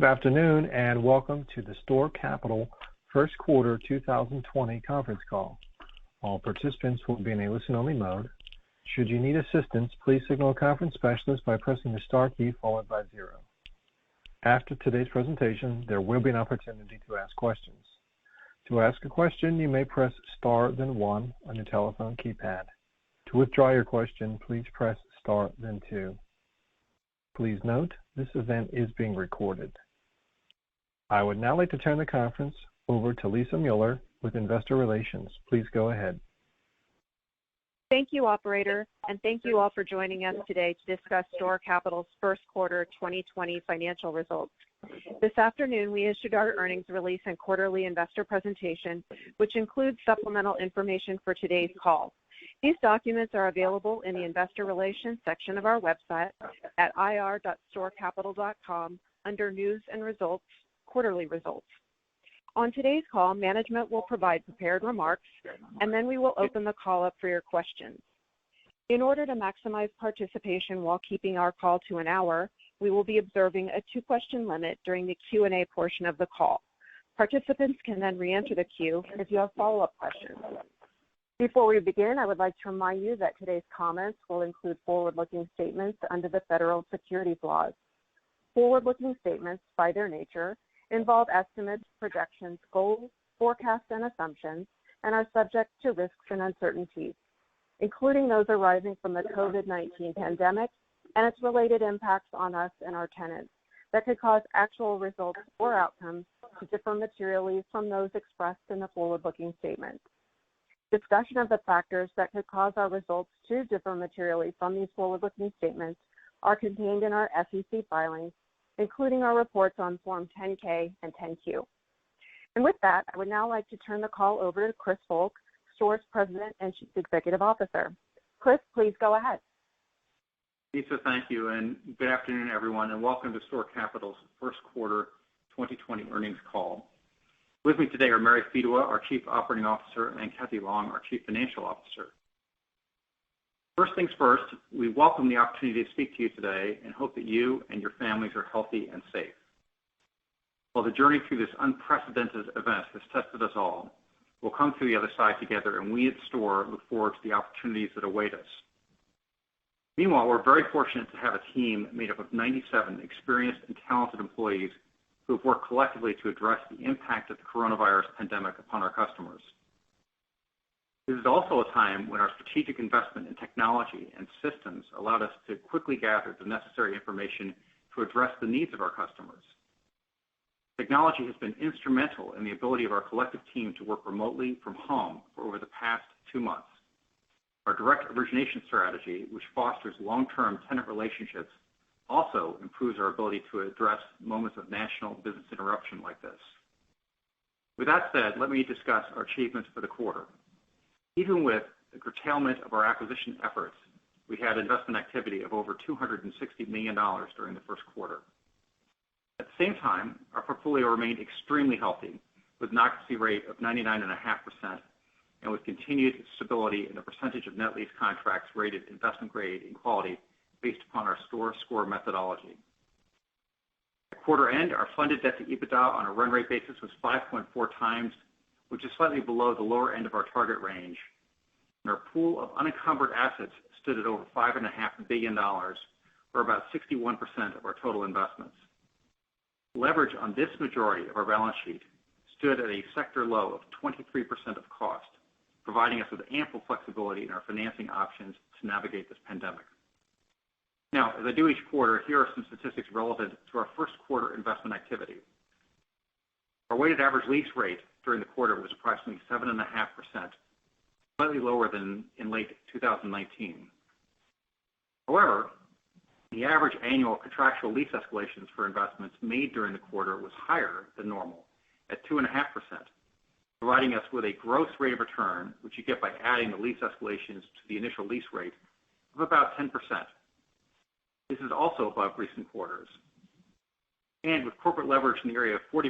Good afternoon, and welcome to the STORE Capital First Quarter 2020 conference call. All participants will be in a listen-only mode. Should you need assistance, please signal a conference specialist by pressing the star key followed by 0. After today's presentation, there will be an opportunity to ask questions. To ask a question, you may press star then 1 on your telephone keypad. To withdraw your question, please press star then 2. Please note, this event is being recorded. I would now like to turn the conference over to Lisa Mueller with Investor Relations. Please go ahead. Thank you, operator, and thank you all for joining us today to discuss STORE Capital's first quarter 2020 financial results. This afternoon, we issued our earnings release and quarterly investor presentation, which includes supplemental information for today's call. These documents are available in the Investor Relations section of our website at ir.storecapital.com under News and Results, Quarterly Results. On today's call, management will provide prepared remarks, and then we will open the call up for your questions. In order to maximize participation while keeping our call to an hour, we will be observing a 2-question limit during the Q&A portion of the call. Participants can then re-enter the queue if you have follow-up questions. Before we begin, I would like to remind you that today's comments will include forward-looking statements under the federal securities laws. Forward-looking statements, by their nature, involve estimates, projections, goals, forecasts, and assumptions, and are subject to risks and uncertainties, including those arising from the COVID-19 pandemic and its related impacts on us and our tenants that could cause actual results or outcomes to differ materially from those expressed in the forward-looking statements. Discussion of the factors that could cause our results to differ materially from these forward-looking statements are contained in our SEC filings, including our reports on Form 10-K and 10-Q. And with that, I would now like to turn the call over to Chris Volk, STORE's President and Chief Executive Officer. Chris, please go ahead. Lisa, thank you, and good afternoon, everyone, and welcome to STORE Capital's first quarter 2020 earnings call. With me today are Mary Fedewa, our Chief Operating Officer, and Kathy Long, our Chief Financial Officer. First things first, we welcome the opportunity to speak to you today and hope that you and your families are healthy and safe. While the journey through this unprecedented event has tested us all, we'll come through the other side together, and we at STORE look forward to the opportunities that await us. Meanwhile, we're very fortunate to have a team made up of 97 experienced and talented employees who have worked collectively to address the impact of the coronavirus pandemic upon our customers. This is also a time when our strategic investment in technology and systems allowed us to quickly gather the necessary information to address the needs of our customers. Technology has been instrumental in the ability of our collective team to work remotely from home for over the past 2 months. Our direct origination strategy, which fosters long-term tenant relationships, also improves our ability to address moments of national business interruption like this. With that said, let me discuss our achievements for the quarter. Even with the curtailment of our acquisition efforts, we had investment activity of over $260 million during the first quarter. At the same time, our portfolio remained extremely healthy, with an occupancy rate of 99.5% and with continued stability in the percentage of net lease contracts rated investment grade in quality based upon our STORE Score methodology. At quarter end, our funded debt to EBITDA on a run rate basis was 5.4 times, which is slightly below the lower end of our target range. And our pool of unencumbered assets stood at over $5.5 billion, or about 61% of our total investments. Leverage on this majority of our balance sheet stood at a sector low of 23% of cost, providing us with ample flexibility in our financing options to navigate this pandemic. Now, as I do each quarter, here are some statistics relevant to our first quarter investment activity. Our weighted average lease rate during the quarter was approximately 7.5%, slightly lower than in late 2019. However, the average annual contractual lease escalations for investments made during the quarter was higher than normal at 2.5%, providing us with a gross rate of return, which you get by adding the lease escalations to the initial lease rate, of about 10%. This is also above recent quarters. And with corporate leverage in the area of 40%,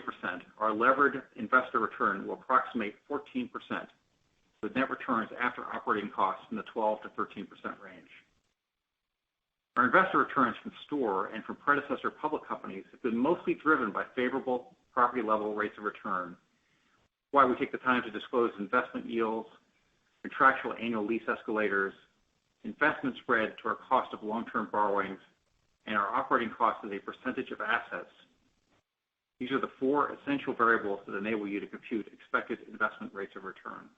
our levered investor return will approximate 14%, with net returns after operating costs in the 12 to 13% range. Our investor returns from STORE and from predecessor public companies have been mostly driven by favorable property-level rates of return. Why we take the time to disclose investment yields, contractual annual lease escalators, investment spread to our cost of long-term borrowings, and our operating costs as a percentage of assets. These are the four essential variables that enable you to compute expected investment rates of return.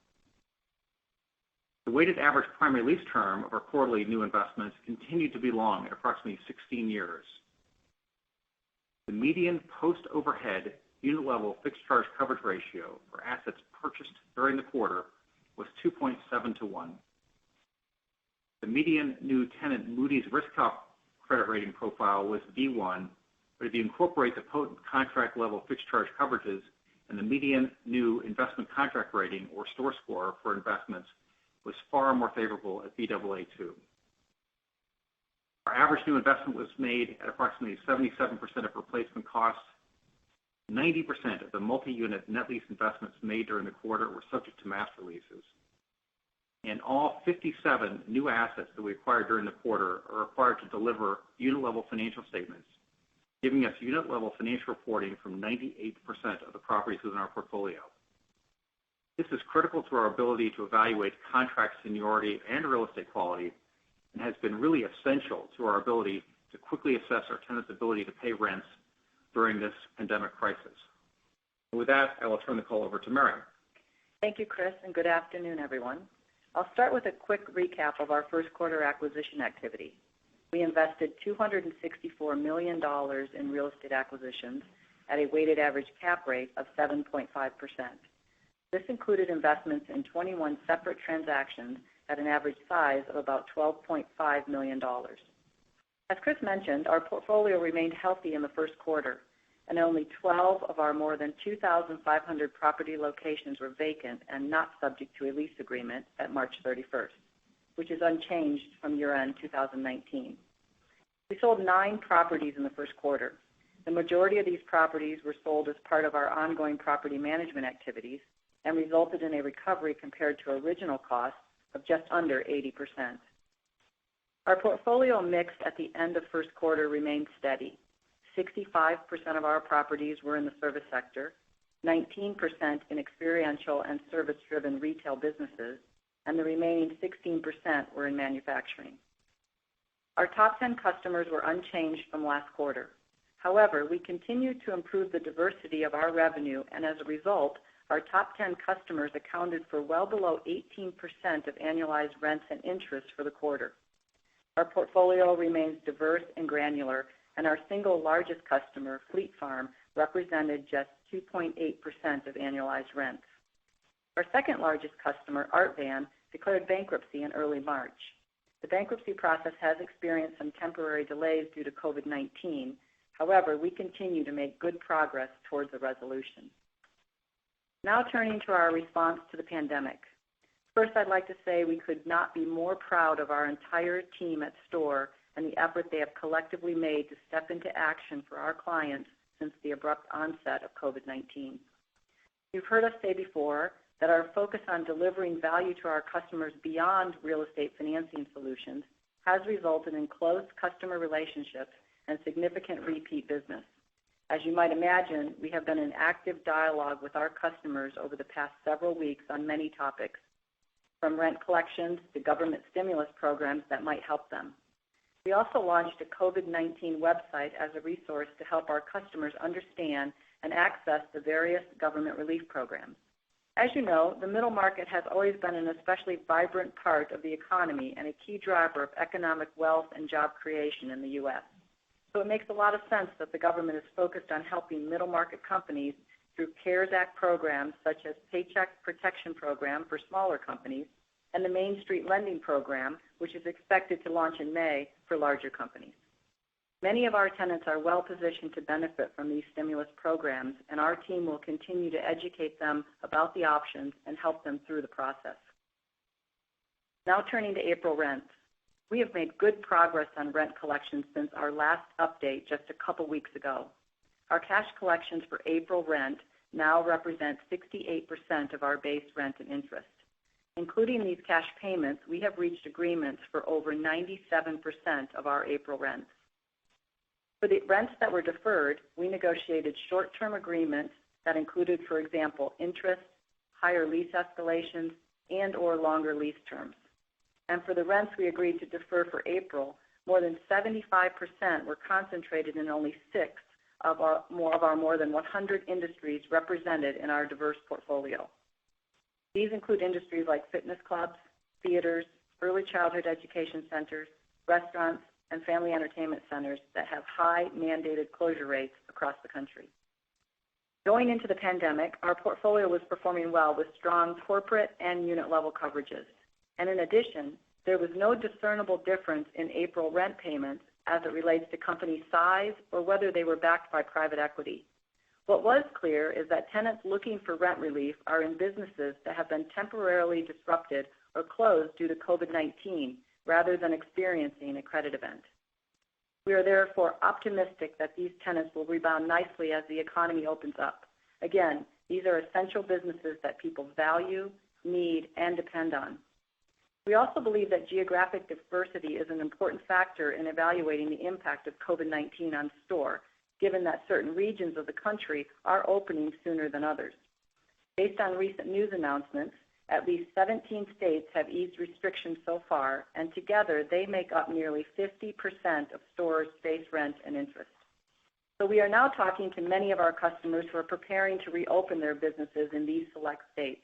The weighted average primary lease term of our quarterly new investments continued to be long at approximately 16 years. The median post-overhead unit level fixed charge coverage ratio for assets purchased during the quarter was 2.7 to 1. The median new tenant Moody's risk credit rating profile was B1, but if you incorporate the potent contract level fixed charge coverages and the median new investment contract rating or STORE score for investments was far more favorable at Baa2. Our average new investment was made at approximately 77% of replacement costs. 90% of the multi-unit net lease investments made during the quarter were subject to master leases. And all 57 new assets that we acquired during the quarter are required to deliver unit-level financial statements, giving us unit-level financial reporting from 98% of the properties within our portfolio. This is critical to our ability to evaluate contract seniority and real estate quality and has been really essential to our ability to quickly assess our tenants' ability to pay rents during this pandemic crisis. And with that, I will turn the call over to Mary. Thank you, Chris, and good afternoon, everyone. I'll start with a quick recap of our first quarter acquisition activity. We invested $264 million in real estate acquisitions at a weighted average cap rate of 7.5%. This included investments in 21 separate transactions at an average size of about $12.5 million. As Chris mentioned, our portfolio remained healthy in the first quarter, and only 12 of our more than 2,500 property locations were vacant and not subject to a lease agreement at March 31st, which is unchanged from year-end 2019. We sold 9 properties in the first quarter. The majority of these properties were sold as part of our ongoing property management activities and resulted in a recovery compared to original costs of just under 80%. Our portfolio mix at the end of first quarter remained steady. 65% of our properties were in the service sector, 19% in experiential and service-driven retail businesses, and the remaining 16% were in manufacturing. Our top 10 customers were unchanged from last quarter. However, we continued to improve the diversity of our revenue, and as a result, our top 10 customers accounted for well below 18% of annualized rents and interest for the quarter. Our portfolio remains diverse and granular, and our single largest customer, Fleet Farm, represented just 2.8% of annualized rents. Our second largest customer, Art Van, declared bankruptcy in early March. The bankruptcy process has experienced some temporary delays due to COVID-19. However, we continue to make good progress towards a resolution. Now turning to our response to the pandemic. First, I'd like to say we could not be more proud of our entire team at STORE and the effort they have collectively made to step into action for our clients since the abrupt onset of COVID-19. You've heard us say before that our focus on delivering value to our customers beyond real estate financing solutions has resulted in close customer relationships and significant repeat business. As you might imagine, we have been in active dialogue with our customers over the past several weeks on many topics, from rent collections to government stimulus programs that might help them. We also launched a COVID-19 website as a resource to help our customers understand and access the various government relief programs. As you know, the middle market has always been an especially vibrant part of the economy and a key driver of economic wealth and job creation in the U.S. So it makes a lot of sense that the government is focused on helping middle market companies through CARES Act programs such as Paycheck Protection Program for smaller companies and the Main Street Lending Program, which is expected to launch in May for larger companies. Many of our tenants are well positioned to benefit from these stimulus programs, and our team will continue to educate them about the options and help them through the process. Now turning to April rents. We have made good progress on rent collections since our last update just a couple weeks ago. Our cash collections for April rent now represent 68% of our base rent and interest. Including these cash payments, we have reached agreements for over 97% of our April rents. For the rents that were deferred, we negotiated short-term agreements that included, for example, interest, higher lease escalations, and/or longer lease terms. And for the rents we agreed to defer for April, more than 75% were concentrated in only 6 of our more than 100 industries represented in our diverse portfolio. These include industries like fitness clubs, theaters, early childhood education centers, restaurants, and family entertainment centers that have high mandated closure rates across the country. Going into the pandemic, our portfolio was performing well with strong corporate and unit level coverages. And in addition, there was no discernible difference in April rent payments as it relates to company size or whether they were backed by private equity. What was clear is that tenants looking for rent relief are in businesses that have been temporarily disrupted or closed due to COVID-19 rather than experiencing a credit event. We are therefore optimistic that these tenants will rebound nicely as the economy opens up. Again, these are essential businesses that people value, need, and depend on. We also believe that geographic diversity is an important factor in evaluating the impact of COVID-19 on STORE, given that certain regions of the country are opening sooner than others. Based on recent news announcements, at least 17 states have eased restrictions so far, and together they make up nearly 50% of STORE's base rent and interest. So we are now talking to many of our customers who are preparing to reopen their businesses in these select states.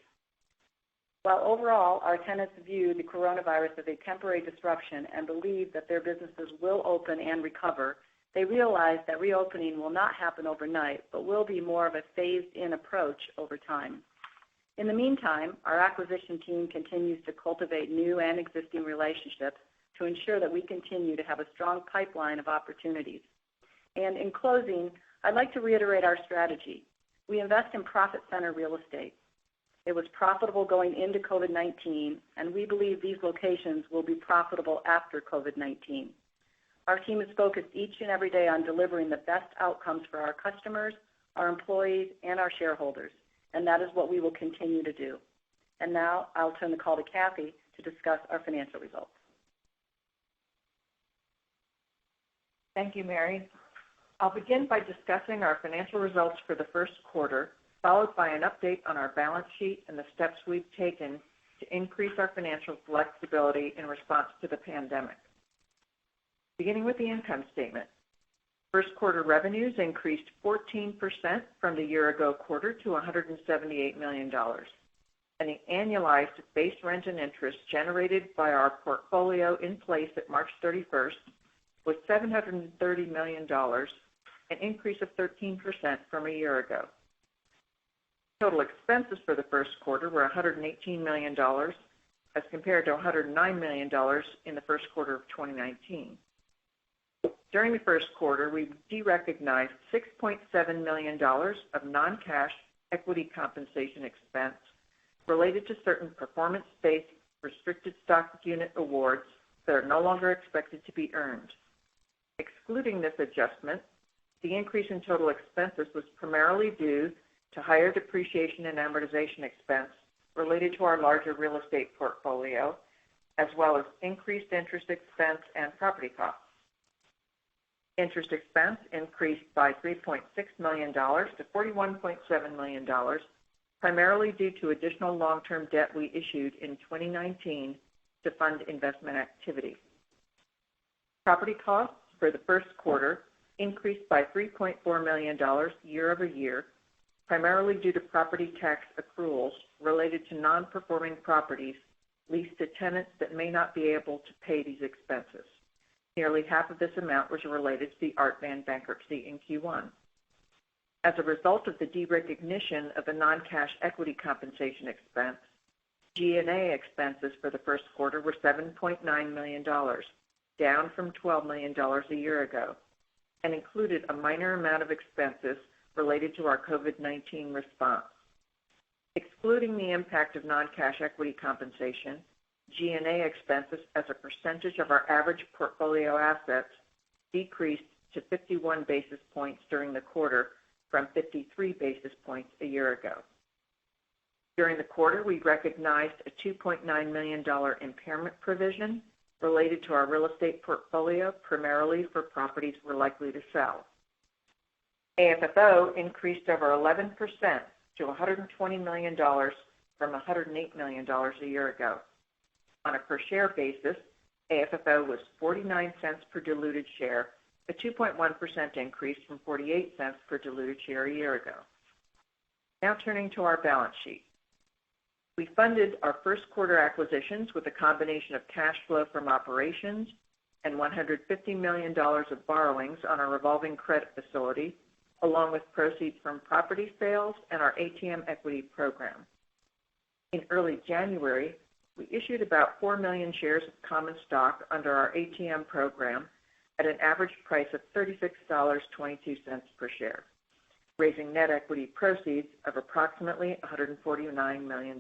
While overall our tenants view the coronavirus as a temporary disruption and believe that their businesses will open and recover, they realize that reopening will not happen overnight, but will be more of a phased-in approach over time. In the meantime, our acquisition team continues to cultivate new and existing relationships to ensure that we continue to have a strong pipeline of opportunities. And in closing, I'd like to reiterate our strategy. We invest in profit center real estate. It was profitable going into COVID-19, and we believe these locations will be profitable after COVID-19. Our team is focused each and every day on delivering the best outcomes for our customers, our employees, and our shareholders, and that is what we will continue to do. And now I'll turn the call to Kathy to discuss our financial results. Thank you, Mary. I'll begin by discussing our financial results for the first quarter, followed by an update on our balance sheet and the steps we've taken to increase our financial flexibility in response to the pandemic. Beginning with the income statement. First quarter revenues increased 14% from the year-ago quarter to $178 million. And the annualized base rent and interest generated by our portfolio in place at March 31st was $730 million, an increase of 13% from a year ago. Total expenses for the first quarter were $118 million as compared to $109 million in the first quarter of 2019. During the first quarter, we derecognized $6.7 million of non-cash equity compensation expense related to certain performance-based restricted stock unit awards that are no longer expected to be earned. Excluding this adjustment, the increase in total expenses was primarily due to higher depreciation and amortization expense related to our larger real estate portfolio, as well as increased interest expense and property costs. Interest expense increased by $3.6 million to $41.7 million, primarily due to additional long-term debt we issued in 2019 to fund investment activity. Property costs for the first quarter increased by $3.4 million year over year, primarily due to property tax accruals related to non-performing properties leased to tenants that may not be able to pay these expenses. Nearly half of this amount was related to the Art Van bankruptcy in Q1. As a result of the derecognition of the non-cash equity compensation expense, G&A expenses for the first quarter were $7.9 million, down from $12 million a year ago, and included a minor amount of expenses related to our COVID-19 response. Excluding the impact of non-cash equity compensation, G&A expenses as a percentage of our average portfolio assets decreased to 51 basis points during the quarter from 53 basis points a year ago. During the quarter, we recognized a $2.9 million impairment provision related to our real estate portfolio, primarily for properties we're likely to sell. AFFO increased over 11% to $120 million from $108 million a year ago. On a per share basis, AFFO was 49 cents per diluted share, a 2.1% increase from 48 cents per diluted share a year ago. Now turning to our balance sheet. We funded our first quarter acquisitions with a combination of cash flow from operations and $150 million of borrowings on our revolving credit facility, along with proceeds from property sales and our ATM equity program. In early January, we issued about 4 million shares of common stock under our ATM program at an average price of $36.22 per share, raising net equity proceeds of approximately $149 million.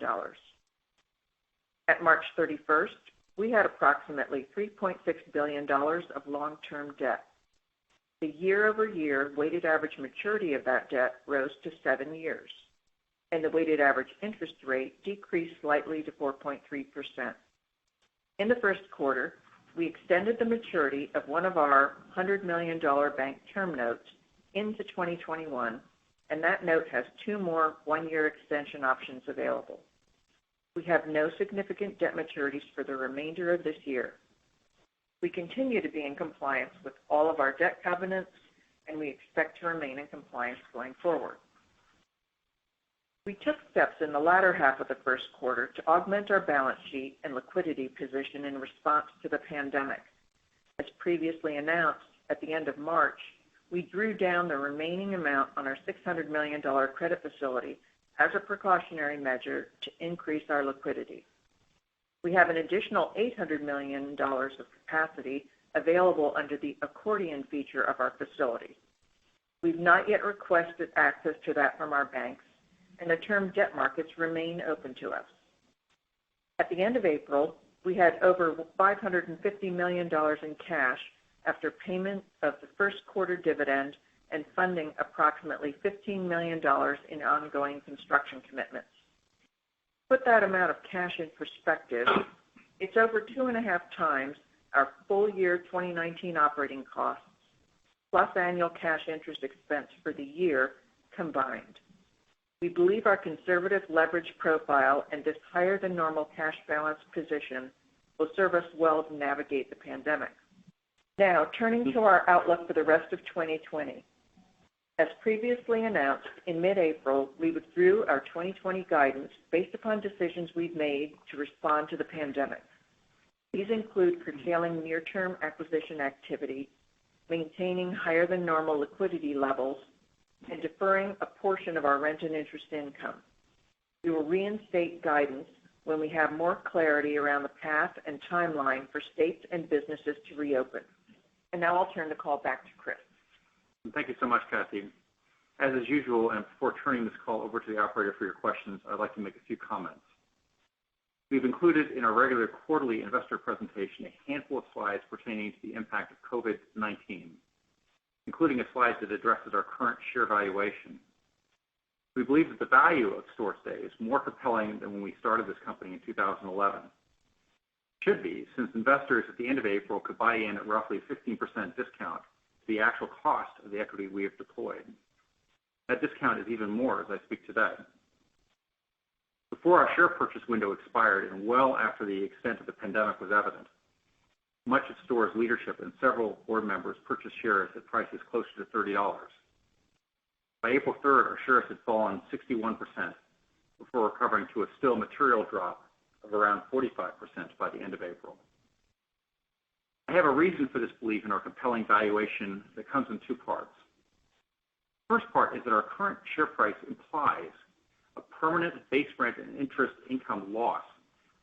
At March 31st, we had approximately $3.6 billion of long-term debt. The year-over-year weighted average maturity of that debt rose to 7 years, and the weighted average interest rate decreased slightly to 4.3%. In the first quarter, we extended the maturity of one of our $100 million bank term notes into 2021, and that note has 2 more one-year extension options available. We have no significant debt maturities for the remainder of this year. We continue to be in compliance with all of our debt covenants, and we expect to remain in compliance going forward. We took steps in the latter half of the first quarter to augment our balance sheet and liquidity position in response to the pandemic. As previously announced, at the end of March, we drew down the remaining amount on our $600 million credit facility as a precautionary measure to increase our liquidity. We have an additional $800 million of capacity available under the accordion feature of our facility. We've not yet requested access to that from our banks, and the term debt markets remain open to us. At the end of April, we had over $550 million in cash after payment of the first quarter dividend and funding approximately $15 million in ongoing construction commitments. To put that amount of cash in perspective, it's over 2.5 times our full year 2019 operating costs, plus annual cash interest expense for the year combined. We believe our conservative leverage profile and this higher than normal cash balance position will serve us well to navigate the pandemic. Now, turning to our outlook for the rest of 2020. As previously announced, in mid-April, we withdrew our 2020 guidance based upon decisions we've made to respond to the pandemic. These include curtailing near-term acquisition activity, maintaining higher than normal liquidity levels, and deferring a portion of our rent and interest income. We will reinstate guidance when we have more clarity around the path and timeline for states and businesses to reopen. And now I'll turn the call back to Chris. Thank you so much, Kathy. As is usual, and before turning this call over to the operator for your questions, I'd like to make a few comments. We've included in our regular quarterly investor presentation a handful of slides pertaining to the impact of COVID-19, including a slide that addresses our current share valuation. We believe that the value of STORE today is more compelling than when we started this company in 2011. Should be, since investors at the end of April could buy in at roughly 15% discount to the actual cost of the equity we have deployed. That discount is even more as I speak today. Before our share purchase window expired and well after the extent of the pandemic was evident, much of STORE's leadership and several board members purchased shares at prices closer to $30. By April 3rd, our shares had fallen 61% before recovering to a still material drop of around 45% by the end of April. I have a reason for this belief in our compelling valuation that comes in 2 parts. The first part is that our current share price implies a permanent base rent and interest income loss,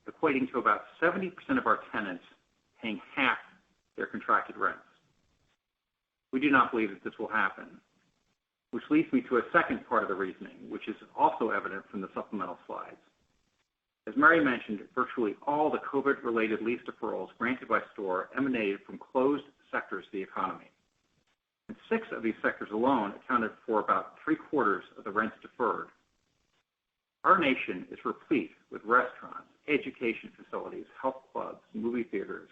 equating to about 70% of our tenants paying half their contracted rents. We do not believe that this will happen, which leads me to a second part of the reasoning, which is also evident from the supplemental slides. As Mary mentioned, virtually all the COVID-related lease deferrals granted by STORE emanated from closed sectors of the economy. And 6 of these sectors alone accounted for about 3/4 of the rents deferred. Our nation is replete with restaurants, education facilities, health clubs, movie theaters,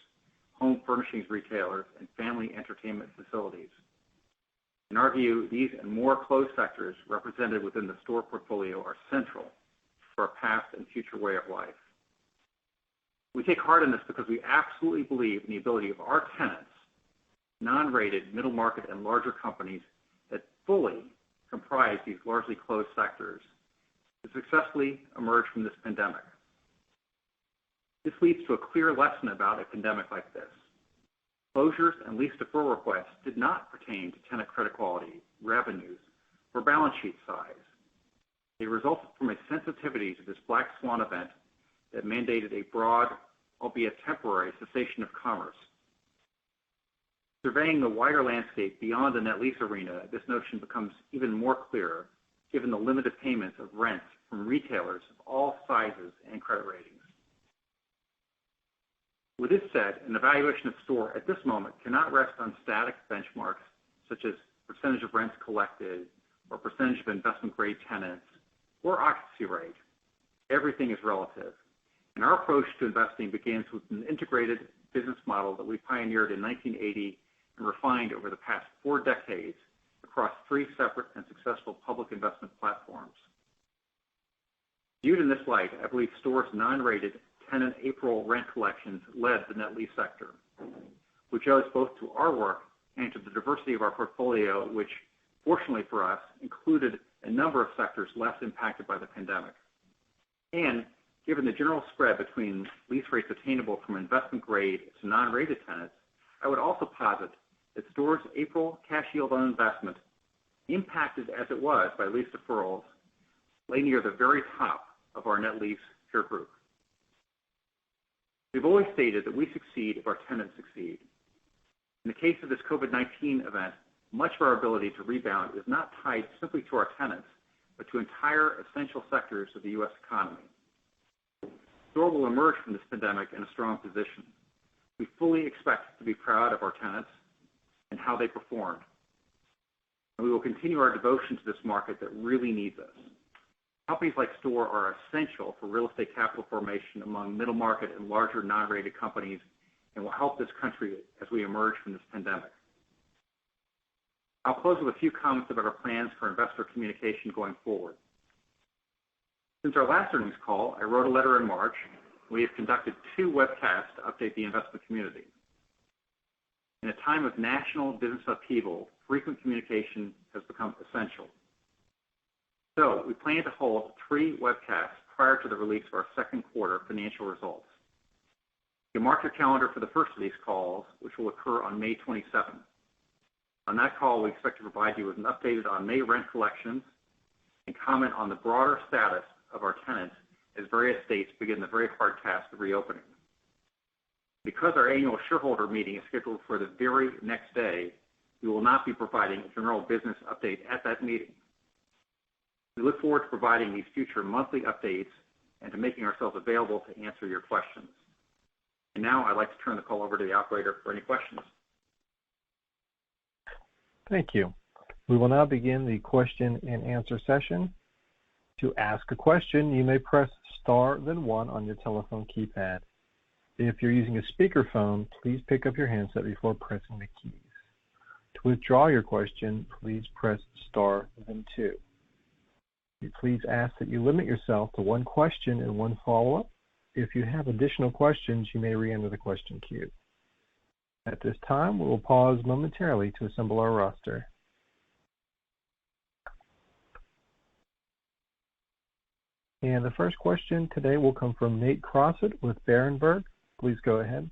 home furnishings retailers, and family entertainment facilities. In our view, these and more closed sectors represented within the store portfolio are central to our past and future way of life. We take heart in this because we absolutely believe in the ability of our tenants, non-rated middle market and larger companies that fully comprise these largely closed sectors, to successfully emerge from this pandemic. This leads to a clear lesson about a pandemic like this. Closures and lease deferral requests did not pertain to tenant credit quality, revenues, or balance sheet size. They resulted from a sensitivity to this black swan event that mandated a broad, albeit temporary, cessation of commerce. Surveying the wider landscape beyond the net lease arena, this notion becomes even more clear given the limited payments of rents from retailers of all sizes and credit ratings. With this said, an evaluation of STORE at this moment cannot rest on static benchmarks such as percentage of rents collected or percentage of investment-grade tenants or occupancy rate. Everything is relative. And our approach to investing begins with an integrated business model that we pioneered in 1980 and refined over the past 4 decades across 3 separate and successful public investment platforms. Viewed in this light, I believe STORE's non-rated tenant April rent collections led the net lease sector, which owes both to our work and to the diversity of our portfolio, which, fortunately for us, included a number of sectors less impacted by the pandemic. And given the general spread between lease rates attainable from investment-grade to non-rated tenants, I would also posit that STORE's April cash yield on investment, impacted as it was by lease deferrals, lay near the very top of our net lease peer group. We've always stated that we succeed if our tenants succeed. In the case of this COVID-19 event, much of our ability to rebound is not tied simply to our tenants, but to entire essential sectors of the U.S. economy. STORE will emerge from this pandemic in a strong position. We fully expect to be proud of our tenants and how they performed. And we will continue our devotion to this market that really needs us. Companies like STORE are essential for real estate capital formation among middle market and larger non-rated companies and will help this country as we emerge from this pandemic. I'll close with a few comments about our plans for investor communication going forward. Since our last earnings call, I wrote a letter in March. We have conducted 2 webcasts to update the investment community. In a time of national business upheaval, frequent communication has become essential. So we plan to hold 3 webcasts prior to the release of our second quarter financial results. You can mark your calendar for the first of these calls, which will occur on May 27th. On that call, we expect to provide you with an update on May rent collections and comment on the broader status of our tenants as various states begin the very hard task of reopening. Because our annual shareholder meeting is scheduled for the very next day, we will not be providing a general business update at that meeting. We look forward to providing these future monthly updates and to making ourselves available to answer your questions. And now I'd like to turn the call over to the operator for any questions. Thank you. We will now begin the question and answer session. To ask a question, you may press star then 1 on your telephone keypad. If you're using a speakerphone, please pick up your handset before pressing the keys. To withdraw your question, please press star then 2. We please ask that you limit yourself to 1 question and 1 follow-up. If you have additional questions, you may re-enter the question queue. At this time, we will pause momentarily to assemble our roster. And the first question today will come from Nate Crossett with Berenberg. Please go ahead.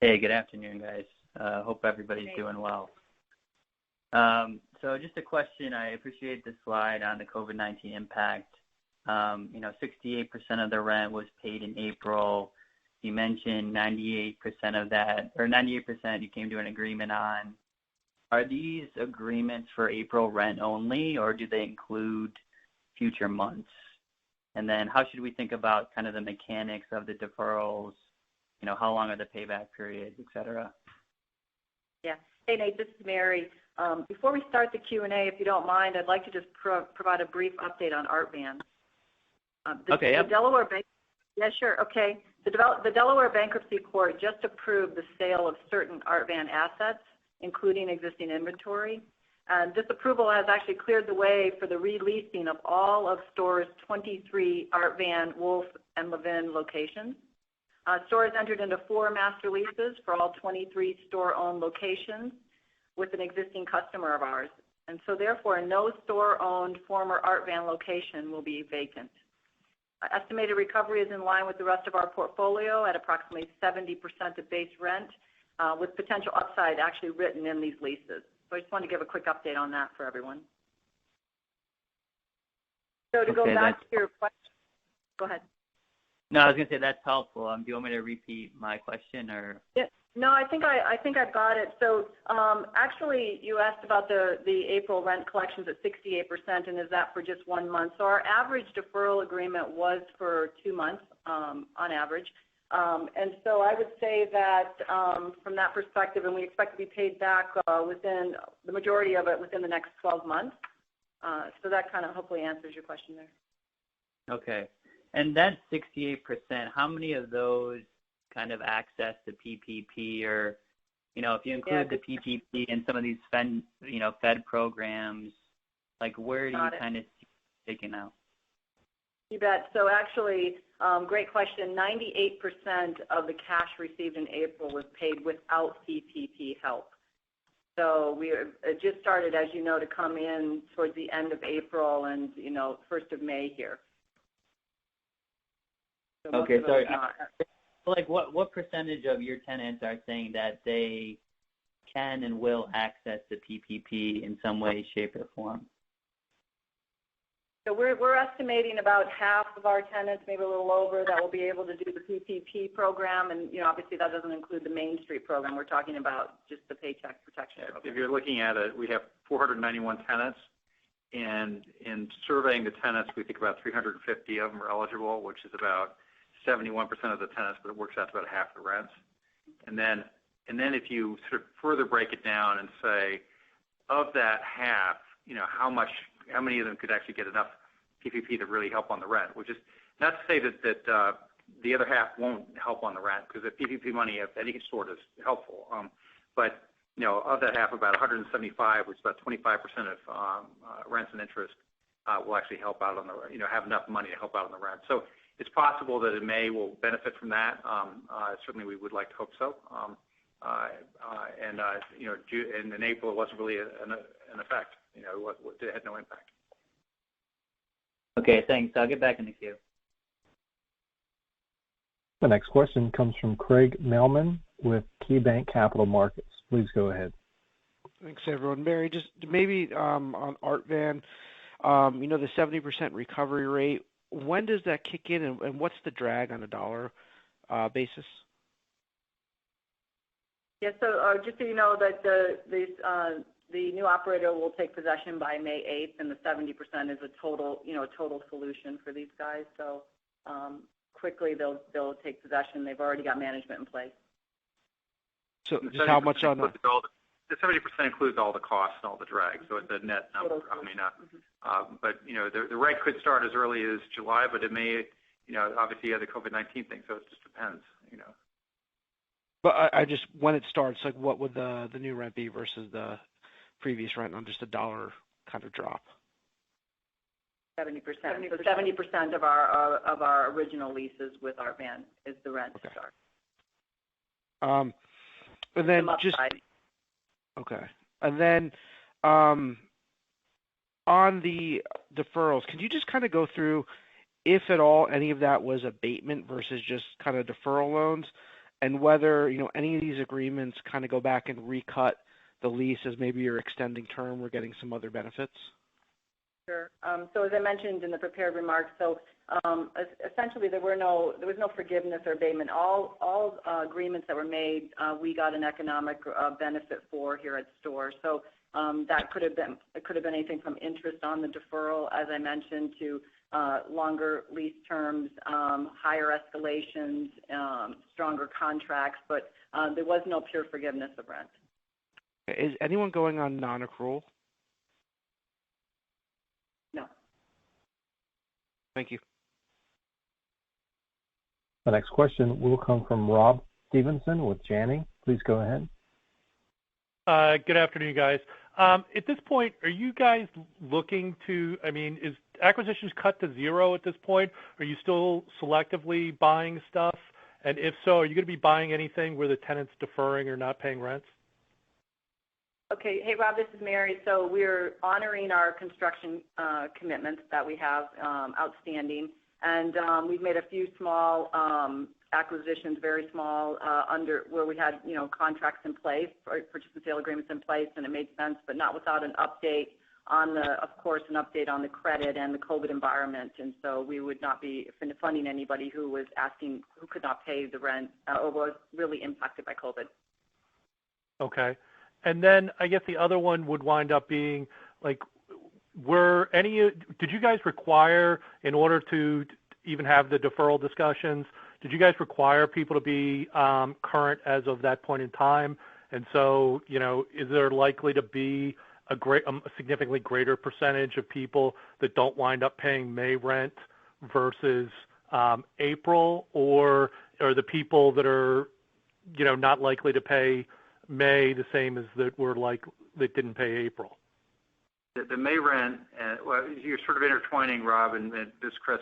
Hey, good afternoon, guys. Hope everybody's doing well. So just a question. I appreciate the slide on the COVID-19 impact. 68% of the rent was paid in April. You mentioned 98% of that, or 98% you came to an agreement on. Are these agreements for April rent only, or do they include future months? And then how should we think about kind of the mechanics of the deferrals? How long are the payback periods, et cetera? Yeah. Hey, Nate, this is Mary. Before we start the Q&A, if you don't mind, I'd like to just provide a brief update on Art Van. Okay. Yep. The Delaware Bank. Yeah, sure. Okay. The Delaware Bankruptcy Court just approved the sale of certain Art Van assets, including existing inventory. And this approval has actually cleared the way for the releasing of all of STORE's 23 Art Van, Wolf, and Levin locations. STORE has entered into 4 master leases for all 23 STORE-owned locations with an existing customer of ours. And so therefore, no STORE-owned former Art Van location will be vacant. Estimated recovery is in line with the rest of our portfolio at approximately 70% of base rent, with potential upside actually written in these leases. So I just wanted to give a quick update on that for everyone. So to go back to your question, go ahead. No, I was going to say that's helpful. Do you want me to repeat my question or? Yeah. No, I think I've got it. So actually, you asked about the April rent collections at 68%, and is that for just 1 month? So our average deferral agreement was for 2 months on average. And so I would say that from that perspective, and we expect to be paid back within the majority of it within the next 12 months. So that kind of hopefully answers your question there. Okay. And that 68%, how many of those kind of access to PPP, or, if you include the PPP and some of these Fed programs, like where do you kind of see it taken out? You bet. So actually, great question. 98% of the cash received in April was paid without PPP help. So it just started, as you know, to come in towards the end of April and, 1st of May here. So okay, sorry. Like what percentage of your tenants are saying that they can and will access the PPP in some way, shape, or form? So we're estimating about half of our tenants, maybe a little over, that will be able to do the PPP program, and obviously that doesn't include the Main Street program. We're talking about just the Paycheck Protection Program. If you're looking at it, we have 491 tenants, and in surveying the tenants, we think about 350 of them are eligible, which is about 71% of the tenants, but it works out to about half the rents. And then if you sort of further break it down and say, of that half, how many of them could actually get enough PPP to really help on the rent? Which is not to say that the other half won't help on the rent, because the PPP money of any sort is helpful. But of that half, about 175, which is about 25% of rents and interest, will actually help out on the have enough money to help out on the rent. So it's possible that in May will benefit from that. Certainly, we would like to hope so. And in April, it wasn't really an effect. It had no impact. Okay, thanks. I'll get back in the queue. The next question comes from Craig Mailman with KeyBanc Capital Markets. Please go ahead. Thanks, everyone. Mary, just maybe on Art Van, the 70% recovery rate, when does that kick in, and what's the drag on a dollar basis? Yeah, so just so you know that the new operator will take possession by May 8th, and the 70% is a total solution for these guys. So quickly they'll take possession. They've already got management in place. So just how much on that? The 70% includes all the costs and all the drag, so it's a net number. But the rate could start as early as July, but it may, obviously you have the COVID-19 thing, so it just depends. But I just, when it starts, like what would the new rent be versus the previous rent on just a dollar kind of drop? 70%. So 70% of our original leases with Art Van is the rent to start. And then just okay, and then on the deferrals, can you just kind of go through, if at all, any of that was abatement versus just kind of deferral loans, and whether any of these agreements kind of go back and recut the lease as maybe you're extending term or getting some other benefits? Sure. So as I mentioned in the prepared remarks, so essentially there was no forgiveness or abatement. All agreements that were made, we got an economic benefit for here at STORE. So that could have been anything from interest on the deferral, as I mentioned, to longer lease terms, higher escalations, stronger contracts, but there was no pure forgiveness of rent. Is anyone going on non-accrual? No. Thank you. The next question will come from Rob Stevenson with Janney. Please go ahead. Good afternoon, guys. At this point, are you guys looking to, is acquisitions cut to zero at this point? Are you still selectively buying stuff? And if so, are you going to be buying anything where the tenant's deferring or not paying rents? Okay. Hey, Rob, this is Mary. So we're honoring our construction commitments that we have outstanding. And we've made a few small acquisitions, very small, under where we had, contracts in place, or purchase and sale agreements in place, and it made sense, but not without an update on an update on the credit and the COVID environment. And so we would not be funding anybody who could not pay the rent or was really impacted by COVID. Okay. And then I guess the other one would wind up being like, did you guys require, in order to even have the deferral discussions, did you guys require people to be current as of that point in time? And so, is there likely to be a significantly greater percentage of people that don't wind up paying May rent versus April, or are the people that are, not likely to pay May the same as that that didn't pay April? The May rent, you're sort of intertwining, Rob, and this is Chris,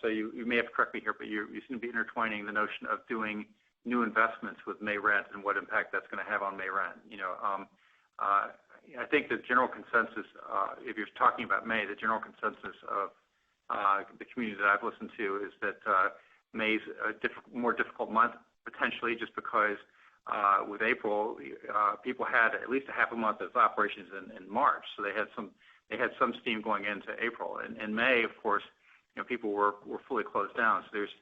so you may have to correct me here, but you seem to be intertwining the notion of doing new investments with May rent and what impact that's going to have on May rent. I think the general consensus, if you're talking about May, the general consensus of the community that I've listened to is that May's a more difficult month, potentially, just because with April, people had at least a half a month of operations in March, so they had some steam going into April. And in May, of course, people were fully closed down, so there's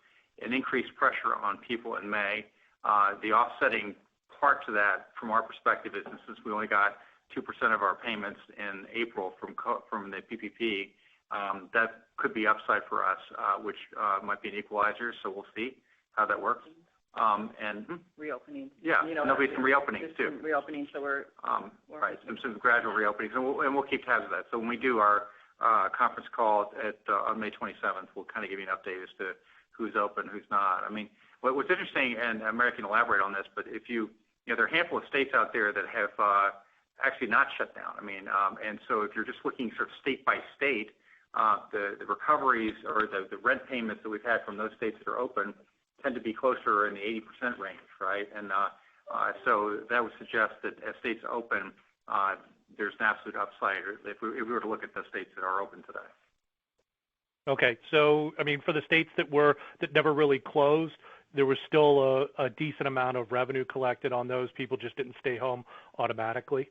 an increased pressure on people in May. The offsetting part to that, from our perspective, is since we only got 2% of our payments in April from the PPP, that could be upside for us, which might be an equalizer. So we'll see how that works. And reopening. Yeah, there'll be some reopenings too. Some reopening, so we're right. Some gradual reopenings, and we'll keep tabs of that. So when we do our conference call on May 27th, we'll kind of give you an update as to who's open, who's not. I mean, what's interesting, and Mary can elaborate on this, but if there are a handful of states out there that have actually not shut down. I mean, and so if you're just looking sort of state by state, the recoveries or the rent payments that we've had from those states that are open tend to be closer in the 80% range, right? And so that would suggest that as states open, there's an absolute upside if we were to look at the states that are open today. Okay, so I mean, for the states that never really closed, there was still a decent amount of revenue collected on those. People just didn't stay home automatically.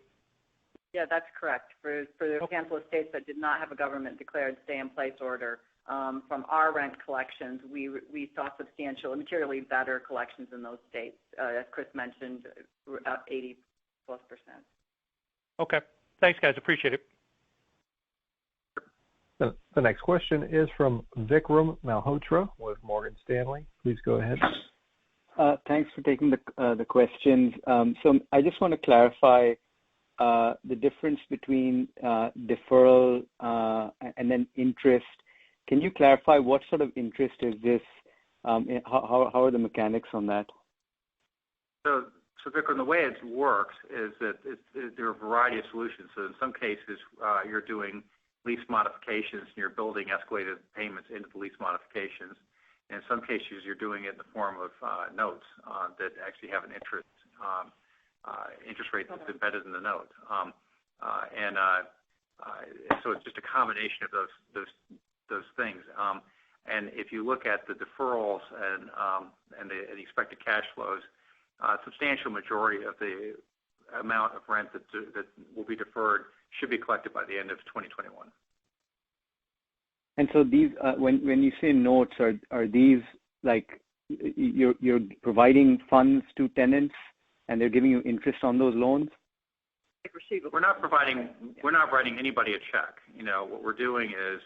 Yeah, that's correct. For the handful of states that did not have a government-declared stay-in-place order, from our rent collections, we saw substantial, materially better collections in those states. As Chris mentioned, about 80+%. Okay. Thanks, guys. Appreciate it. The next question is from Vikram Malhotra with Morgan Stanley. Please go ahead. Thanks for taking the questions. So I just want to clarify the difference between deferral and then interest. Can you clarify what sort of interest is this? How are the mechanics on that? So Vikram, the way it works is that there are a variety of solutions. So in some cases, you're doing lease modifications and you're building escalated payments into the lease modifications. And in some cases, you're doing it in the form of notes that actually have an interest rate that's embedded in the note. So it's just a combination of those things. And if you look at the deferrals and the expected cash flows, a substantial majority of the amount of rent that will be deferred should be collected by the end of 2021. And so these, when you say notes, are these like you're providing funds to tenants and they're giving you interest on those loans? We're not writing anybody a check. What we're doing is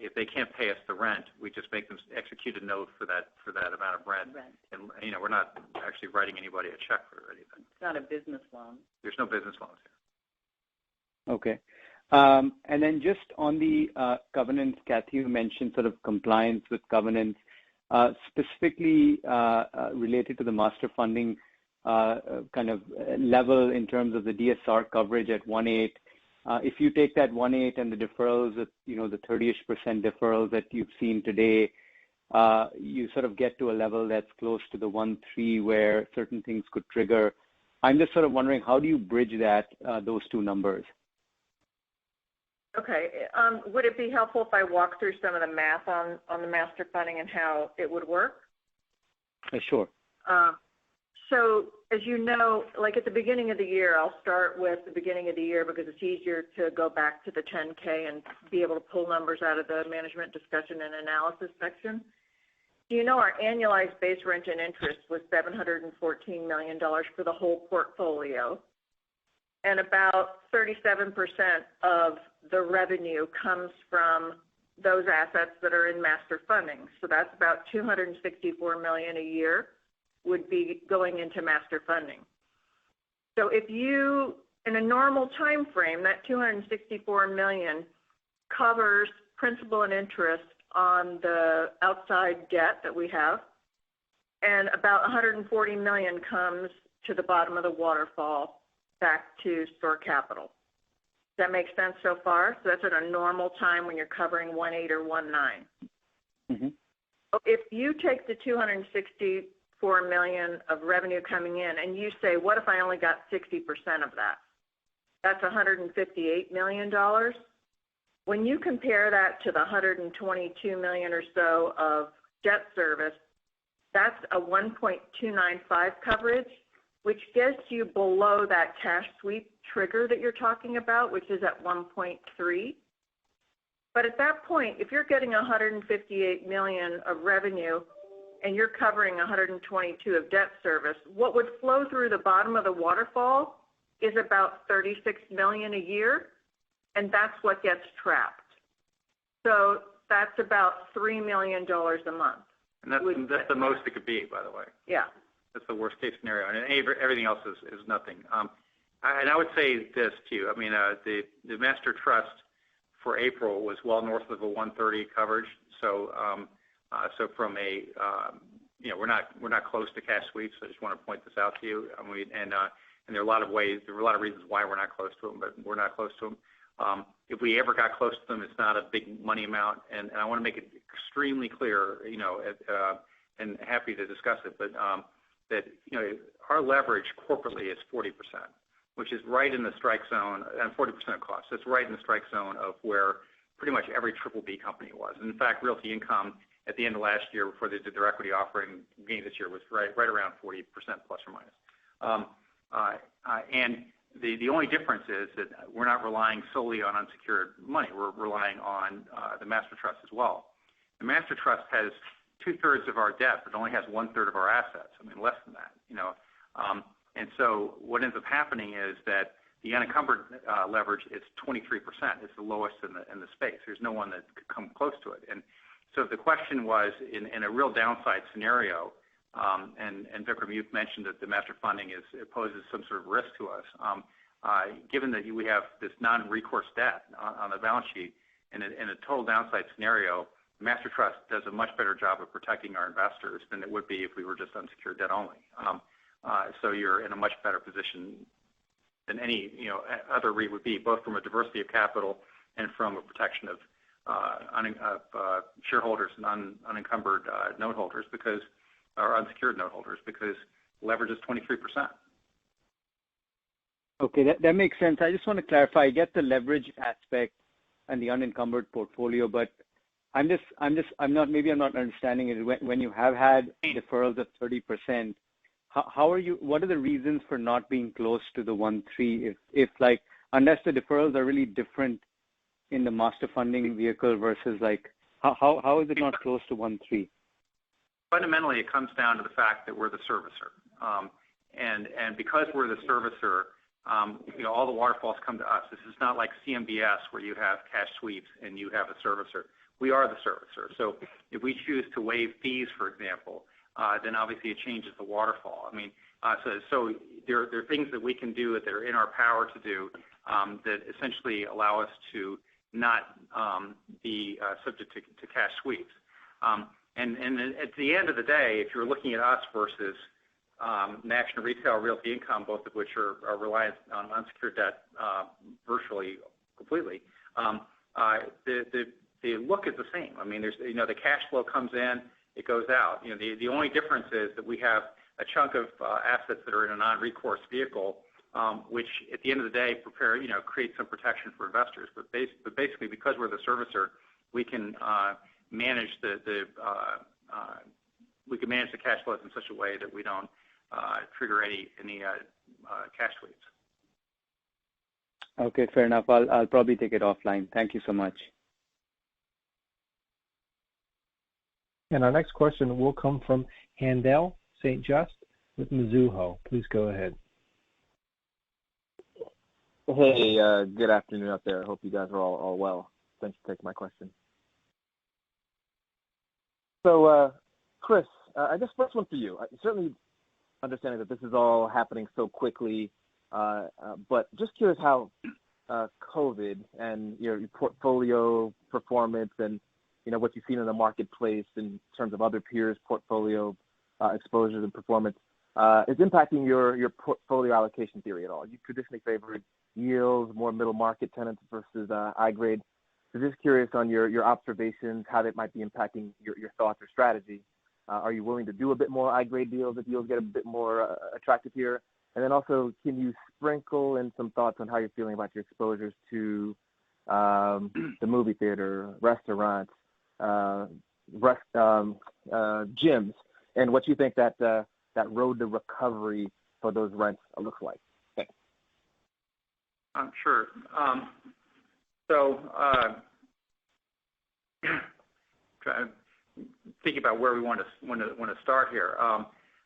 if they can't pay us the rent, we just make them execute a note for that amount of rent. And we're not actually writing anybody a check for anything. It's not a business loan. There's no business loans here. Okay. And then just on the covenants, Kathy, you mentioned sort of compliance with covenants, specifically related to the master funding kind of level in terms of the DSR coverage at 1.8. If you take that 1.8 and the deferrals, the 30-ish% deferrals that you've seen today, you sort of get to a level that's close to the 1.3 where certain things could trigger. I'm just sort of wondering, how do you bridge those two numbers? Okay. Would it be helpful if I walk through some of the math on the master funding and how it would work? Sure. So as you know, like at the beginning of the year, I'll start with the beginning of the year because it's easier to go back to the 10K and be able to pull numbers out of the management discussion and analysis section. You know, our annualized base rent and interest was $714 million for the whole portfolio, and about 37% of the revenue comes from those assets that are in master funding. So that's about $264 million a year would be going into master funding. So if you, in a normal time frame, that $264 million covers principal and interest on the outside debt that we have, and about $140 million comes to the bottom of the waterfall back to store capital. Does that make sense so far? So that's at a normal time when you're covering 1.8 or 1.9. Mm-hmm. If you take the $264 million of revenue coming in and you say, what if I only got 60% of that? That's $158 million. When you compare that to the $122 million or so of debt service, that's a 1.295 coverage, which gets you below that cash sweep trigger that you're talking about, which is at 1.3. But at that point, if you're getting $158 million of revenue and you're covering 122 of debt service, what would flow through the bottom of the waterfall is about $36 million a year, and that's what gets trapped. So that's about $3 million a month. And that's the most it could be, by the way. Yeah. That's the worst case scenario, and everything else is nothing. And I would say this to you. I mean, the master trust for April was well north of a 130 coverage. So from a we're not close to cash sweeps. So I just want to point this out to you. I mean, and there are a lot of reasons why we're not close to them, but we're not close to them. If we ever got close to them, it's not a big money amount, and I want to make it extremely clear, and happy to discuss it, but that our leverage corporately is 40%, which is right in the strike zone, and 40% of costs. That's right in the strike zone of where pretty much every BBB company was. And in fact, Realty Income at the end of last year, before they did their equity offering, beginning this year, was right around 40% plus or minus. And the only difference is that we're not relying solely on unsecured money. We're relying on the master trust as well. The master trust has 2/3 of our debt, but only has 1/3 of our assets. I mean, less than that, And so what ends up happening is that the unencumbered leverage is 23%. It's the lowest in the space. There's no one that could come close to it. And so the question was, in a real downside scenario, and Vikram, you've mentioned that the master funding it poses some sort of risk to us. Given that we have this non-recourse debt on the balance sheet, in a total downside scenario, Master Trust does a much better job of protecting our investors than it would be if we were just unsecured debt only. So you're in a much better position than any other REIT would be, both from a diversity of capital and from a protection of shareholders and unencumbered note holders, or unsecured note holders, because leverage is 23%. Okay, that makes sense. I just want to clarify. I get the leverage aspect and the unencumbered portfolio, but I'm not understanding it. When you have had deferrals of 30%, what are the reasons for not being close to the 1.3 if unless the deferrals are really different in the master funding vehicle versus how is it not close to 1.3? Fundamentally, it comes down to the fact that we're the servicer. And because we're the servicer, all the waterfalls come to us. This is not like CMBS where you have cash sweeps and you have a servicer. We are the servicer. So if we choose to waive fees, for example, then obviously it changes the waterfall. I mean, so there are things that we can do that are in our power to do that essentially allow us to not be subject to cash sweeps. And at the end of the day, if you're looking at us versus National Retail Realty Income, both of which are reliant on unsecured debt virtually completely, the look is the same. I mean, there's the cash flow comes in, it goes out. The only difference is that we have a chunk of assets that are in a non-recourse vehicle, which at the end of the day create some protection for investors. But basically, because we're the servicer, we can manage the cash flows in such a way that we don't trigger any cash sweeps. Okay, fair enough. I'll probably take it offline. Thank you so much. And our next question will come from Haendel St. Juste with Mizuho. Please go ahead. Hey, good afternoon out there. I hope you guys are all well. Thanks for taking my question. So, Chris, I guess first one for you. Certainly understanding that this is all happening so quickly, but just curious how COVID and your portfolio performance and what you've seen in the marketplace in terms of other peers' portfolio exposures and performance is impacting your portfolio allocation theory at all. You traditionally favored yields, more middle market tenants versus I grade. So just curious on your observations, how that might be impacting your thoughts or strategy. Are you willing to do a bit more I grade deals if deals get a bit more attractive here? And then also, can you sprinkle in some thoughts on how you're feeling about your exposures to the movie theater, restaurants, gyms, and what you think that road to recovery for those rents looks like? Thanks. Sure. Thinking about where we want to start here.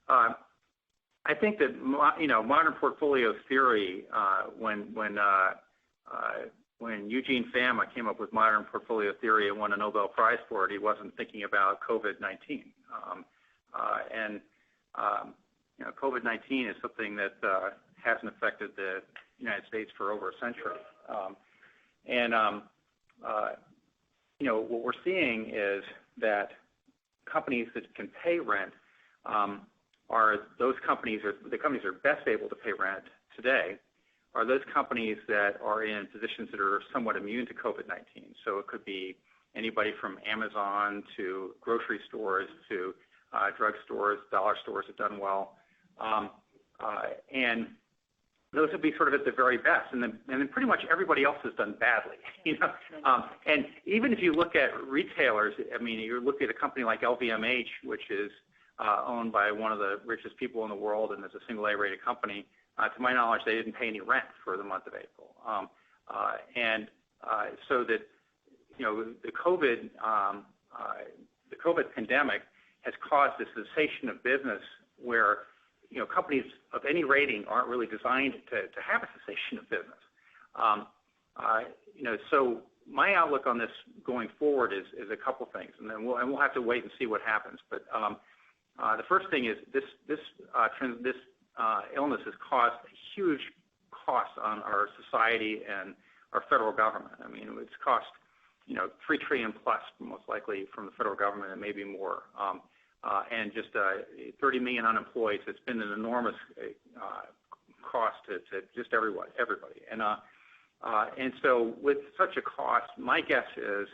I think that modern portfolio theory, when Eugene Fama came up with modern portfolio theory and won a Nobel Prize for it, he wasn't thinking about COVID-19. COVID-19 is something that hasn't affected the United States for over a century. What we're seeing is that companies that can pay rent are those companies, or the companies that are best able to pay rent today, are those companies that are in positions that are somewhat immune to COVID-19. So it could be anybody from Amazon to grocery stores to drug stores, dollar stores have done well. And those would be sort of at the very best. And then pretty much everybody else has done badly. And even if you look at retailers, I mean, you look at a company like LVMH, which is owned by one of the richest people in the world and is a single A-rated company. To my knowledge, they didn't pay any rent for the month of April. So that, the COVID pandemic has caused a cessation of business where, companies of any rating aren't really designed to have a cessation of business. So my outlook on this going forward is a couple things, and then we'll have to wait and see what happens. But the first thing is this illness has caused a huge cost on our society and our federal government. I mean, it's cost $3 trillion plus, most likely, from the federal government, and maybe more. And just 30 million unemployed. So it's been an enormous cost to just everybody. And so with such a cost, my guess is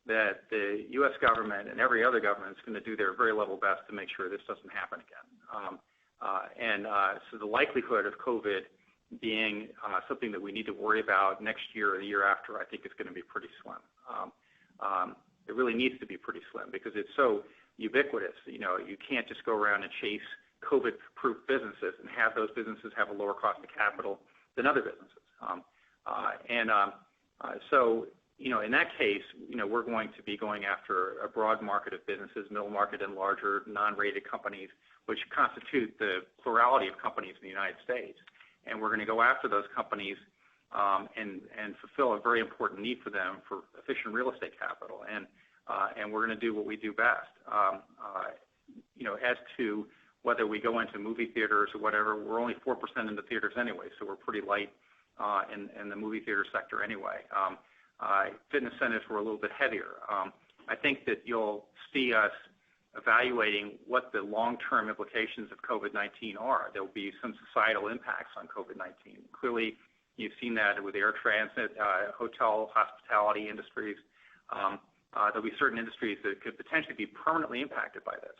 that the U.S. government and every other government is going to do their very level best to make sure this doesn't happen again. So the likelihood of COVID being something that we need to worry about next year or the year after, I think is going to be pretty slim. It really needs to be pretty slim because it's so ubiquitous. You can't just go around and chase COVID-proof businesses and have those businesses have a lower cost of capital than other businesses. So, in that case, we're going to be going after a broad market of businesses, middle market and larger non-rated companies, which constitute the plurality of companies in the United States. and we're going to go after those companies and fulfill a very important need for them for efficient real estate capital, and we're going to do what we do best. As to whether we go into movie theaters or whatever, we're only 4% in the theaters anyway, so we're pretty light in the movie theater sector anyway. Fitness centers were a little bit heavier. I think that you'll see us evaluating what the long-term implications of COVID-19 are. There will be some societal impacts on COVID-19. Clearly, you've seen that with air transit, hotel, hospitality industries. There'll be certain industries that could potentially be permanently impacted by this.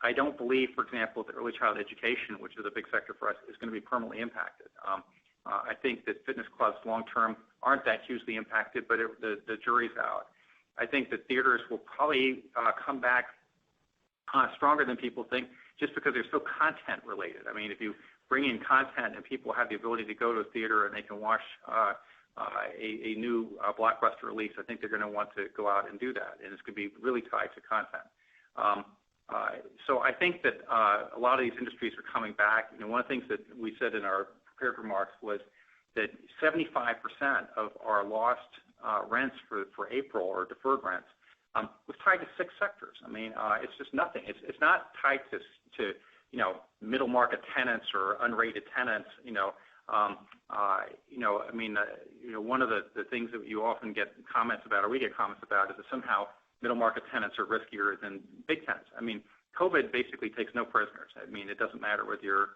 I don't believe, for example, that early childhood education, which is a big sector for us, is going to be permanently impacted. I think that fitness clubs long-term aren't that hugely impacted, but the jury's out. I think that theaters will probably come back stronger than people think, just because they're so content related. I mean, if you bring in content and people have the ability to go to a theater and they can watch a new blockbuster release, I think they're going to want to go out and do that, and it's going to be really tied to content. So I think that a lot of these industries are coming back. One of the things that we said in our prepared remarks was that 75% of our lost rents for April, or deferred rents, was tied to 6 sectors. I mean, it's just nothing. It's not tied to middle market tenants or unrated tenants. One of the things that you often get comments about, or we get comments about, is that somehow middle market tenants are riskier than big tenants. I mean, COVID basically takes no prisoners. I mean, it doesn't matter whether you're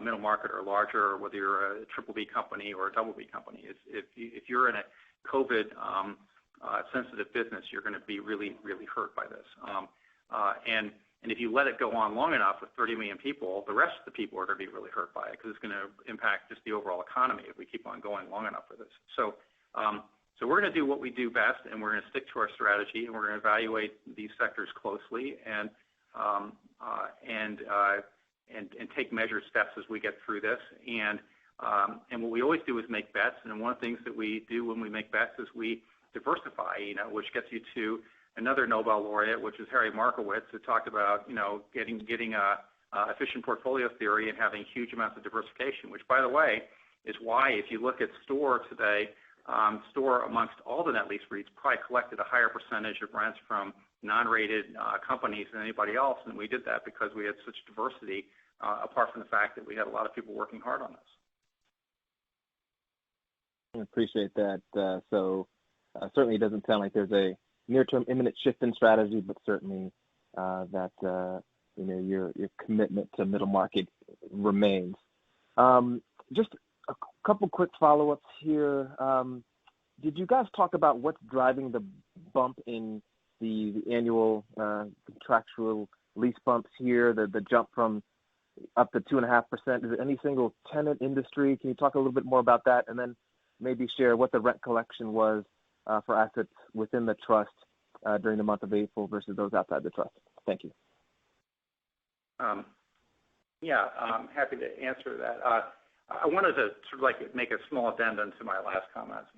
middle market or larger, or whether you're a triple B company or a double B company. If you're in a COVID sensitive business, you're going to be really, really hurt by this. And if you let it go on long enough with 30 million people, the rest of the people are going to be really hurt by it, because it's going to impact just the overall economy if we keep on going long enough for this. So we're going to do what we do best, and we're going to stick to our strategy, and we're going to evaluate these sectors closely and take measured steps as we get through this. And what we always do is make bets. And one of the things that we do when we make bets is we diversify, which gets you to another Nobel laureate, which is Harry Markowitz, who talked about, getting efficient portfolio theory and having huge amounts of diversification, which, by the way, is why if you look at STORE today, STORE amongst all the net lease REITs probably collected a higher percentage of rents from non-rated companies than anybody else, and we did that because we had such diversity, apart from the fact that we had a lot of people working hard on this. I appreciate that. So certainly it doesn't sound like there's a near-term imminent shift in strategy, but certainly that your commitment to middle market remains. Just a couple quick follow-ups here. Did you guys talk about what's driving the bump in the annual contractual lease bumps here, the jump from up to 2.5%? Is it any single tenant industry? Can you talk a little bit more about that, and then maybe share what the rent collection was for assets within the trust during the month of April versus those outside the trust? Thank you. I'm happy to answer that. I wanted to sort of make a small addendum to my last comments,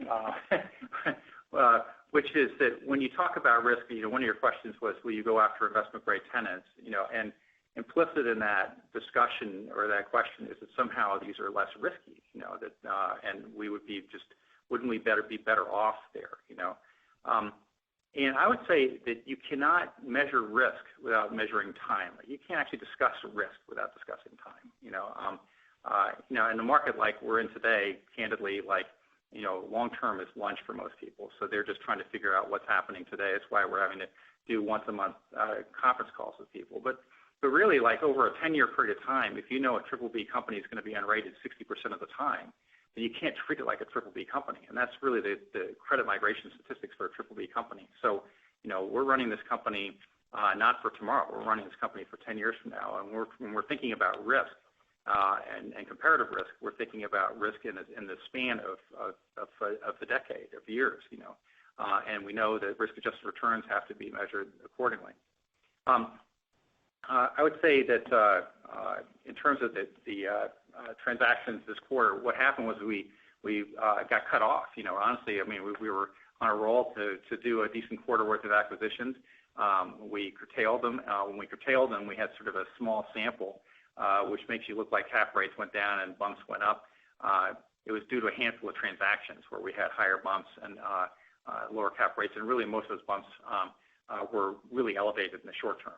which is that when you talk about risk, one of your questions was, will you go after investment-grade tenants? And implicit in that discussion or that question is that somehow these are less risky, and we would be wouldn't we be better off there, And I would say that you cannot measure risk without measuring time. You can't actually discuss risk without discussing time, in a market like we're in today, candidly, long term is lunch for most people. So they're just trying to figure out what's happening today. That's why we're having to do once a month conference calls with people. But really, over a 10-year period of time, if you know a triple B company is going to be unrated 60% of the time, then you can't treat it like a triple B company. And that's really the credit migration statistics for a triple B company. So, we're running this company not for tomorrow. We're running this company for 10 years from now. And when we're thinking about risk and comparative risk, we're thinking about risk in the span of the decade, of years, and we know that risk-adjusted returns have to be measured accordingly. I would say that in terms of the transactions this quarter, what happened was we got cut off. Honestly, we were on a roll to do a decent quarter worth of acquisitions. We curtailed them. When we curtailed them, we had sort of a small sample which makes you look like cap rates went down and bumps went up. It was due to a handful of transactions where we had higher bumps and lower cap rates, and really most of those bumps were really elevated in the short term.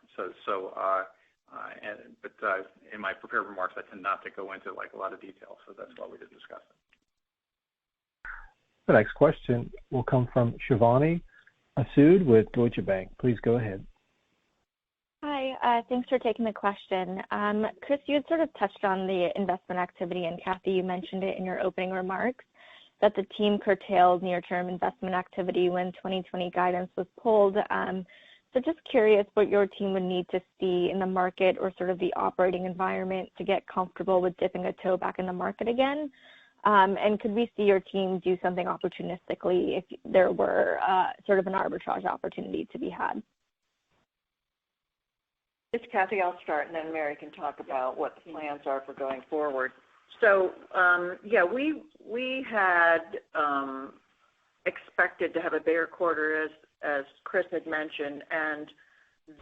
But in my prepared remarks, I tend not to go into like a lot of detail, so that's why we didn't discuss it. The next question will come from Shivani Asud with Deutsche Bank. Please go ahead. Hi, thanks for taking the question. Chris, you had sort of touched on the investment activity, and Kathy, you mentioned it in your opening remarks, that the team curtailed near-term investment activity when 2020 guidance was pulled. So just curious what your team would need to see in the market or sort of the operating environment to get comfortable with dipping a toe back in the market again. And could we see your team do something opportunistically if there were sort of an arbitrage opportunity to be had? It's Kathy. I'll start, and then Mary can talk about what the plans are for going forward. So, we had expected to have a bigger quarter, as Chris had mentioned, and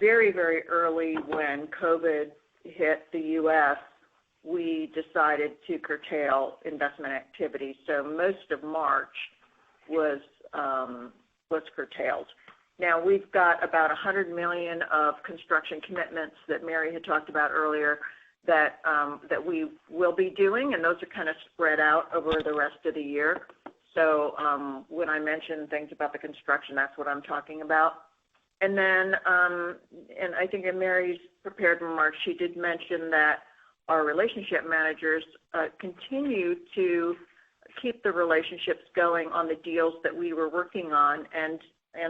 very, very early when COVID hit the U.S., we decided to curtail investment activity. So most of March was curtailed. Now, we've got about $100 million of construction commitments that Mary had talked about earlier that we will be doing, and those are kind of spread out over the rest of the year. So when I mention things about the construction, that's what I'm talking about. And then, and I think in Mary's prepared remarks, she did mention that our relationship managers continue to keep the relationships going on the deals that we were working on and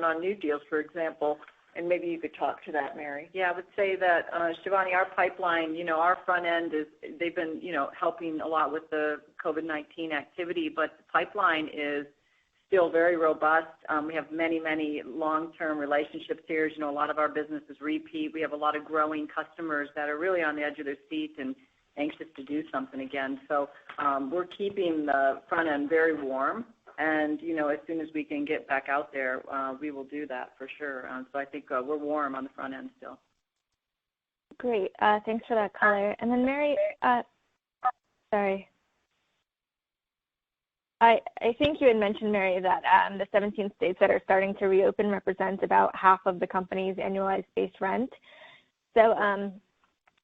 on new deals, for example. And maybe you could talk to that, Mary. Yeah, I would say that, Shivani, our pipeline, our front end they've been, helping a lot with the COVID-19 activity, but the pipeline is still very robust. We have many, many long-term relationships here. A lot of our business is repeat. We have a lot of growing customers that are really on the edge of their seat and anxious to do something again. So we're keeping the front end very warm. And, as soon as we can get back out there, we will do that for sure. So I think we're warm on the front end still. Great. Thanks for that color. And then Mary, sorry. I think you had mentioned, Mary, that the 17 states that are starting to reopen represent about half of the company's annualized base rent. So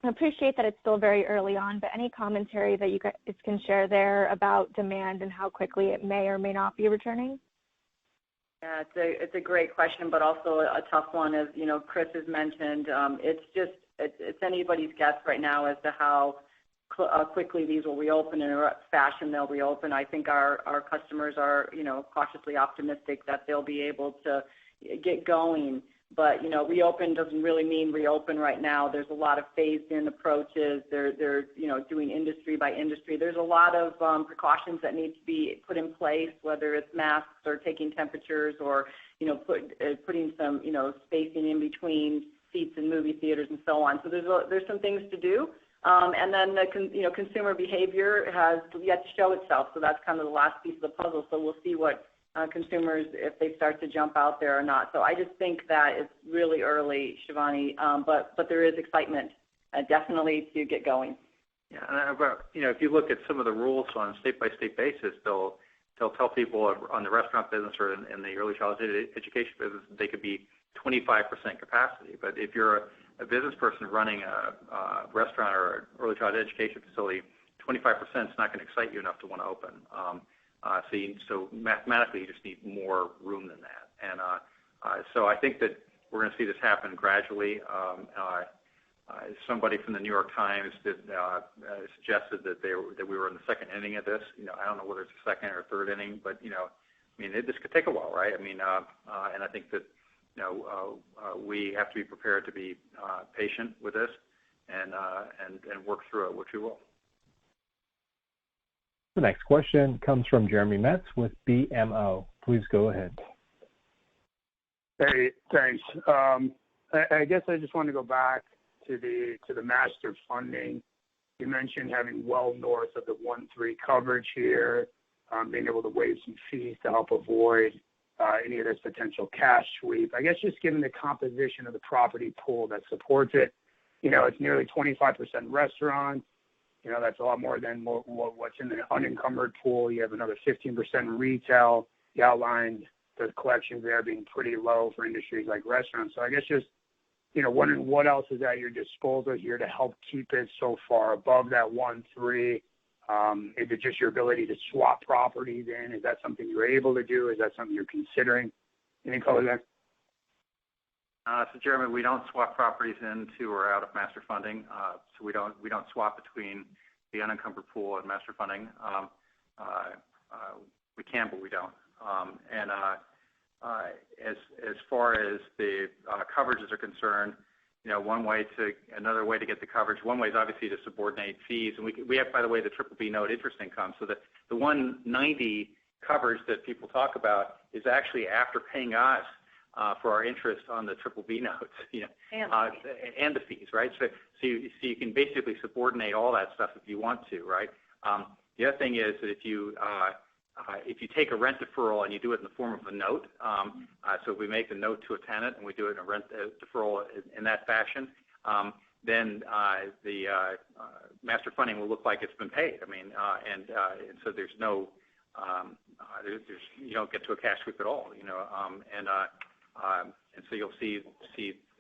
I appreciate that it's still very early on, but any commentary that you guys can share there about demand and how quickly it may or may not be returning? Yeah, it's a great question, but also a tough one. As Chris has mentioned, it's anybody's guess right now as to how quickly these will reopen and in what fashion they'll reopen. I think our customers are cautiously optimistic that they'll be able to get going. But reopen doesn't really mean reopen right now. There's a lot of phased-in approaches. They're doing industry by industry. There's a lot of precautions that need to be put in place, whether it's masks or taking temperatures or putting some spacing in between seats in movie theaters and so on. So there's some things to do. And then the consumer behavior has yet to show itself. So that's kind of the last piece of the puzzle. So we'll see what consumers, if they start to jump out there or not. So I just think that it's really early, Shivani, but there is excitement definitely to get going. Yeah, and if you look at some of the rules on a state-by-state basis, they'll tell people on the restaurant business or in the early childhood education business they could be 25% capacity. But if you're a business person running a restaurant or an early childhood education facility, 25% is not going to excite you enough to want to open. So mathematically, you just need more room than that. And so I think that we're going to see this happen gradually. Somebody from the New York Times suggested that we were in the second inning of this. I don't know whether it's the second or third inning, but this could take a while, right? And I think that we have to be prepared to be patient with this and work through it, which we will. The next question comes from Jeremy Metz with BMO. Please go ahead. Hey, thanks. I guess I just want to go back to the master funding. You mentioned having well north of the 1.3 coverage here, being able to waive some fees to help avoid any of this potential cash sweep. I guess just given the composition of the property pool that supports it, it's nearly 25% restaurants. That's a lot more than what's in the unencumbered pool. You have another 15% in retail. You outlined the collections there being pretty low for industries like restaurants. So I guess just, wondering what else is at your disposal here to help keep it so far above that 1.3. Is it just your ability to swap properties in? Is that something you're able to do? Is that something you're considering? Any color there? So Jeremy, we don't swap properties into or out of master funding. So we don't swap between the unencumbered pool and master funding. We can, but we don't. As far as the coverages are concerned, another way to get the coverage, one way is obviously to subordinate fees. And we have, by the way, the BBB note interest income. So the 190 coverage that people talk about is actually after paying us for our interest on the BBB notes, and the fees, right? So you can basically subordinate all that stuff if you want to, right? The other thing is that if you take a rent deferral and you do it in the form of a note, so if we make the note to a tenant and we do it in a rent deferral in that fashion, then the master funding will look like it's been paid. I mean, and so there's no, you don't get to a cash sweep at all, and so you'll see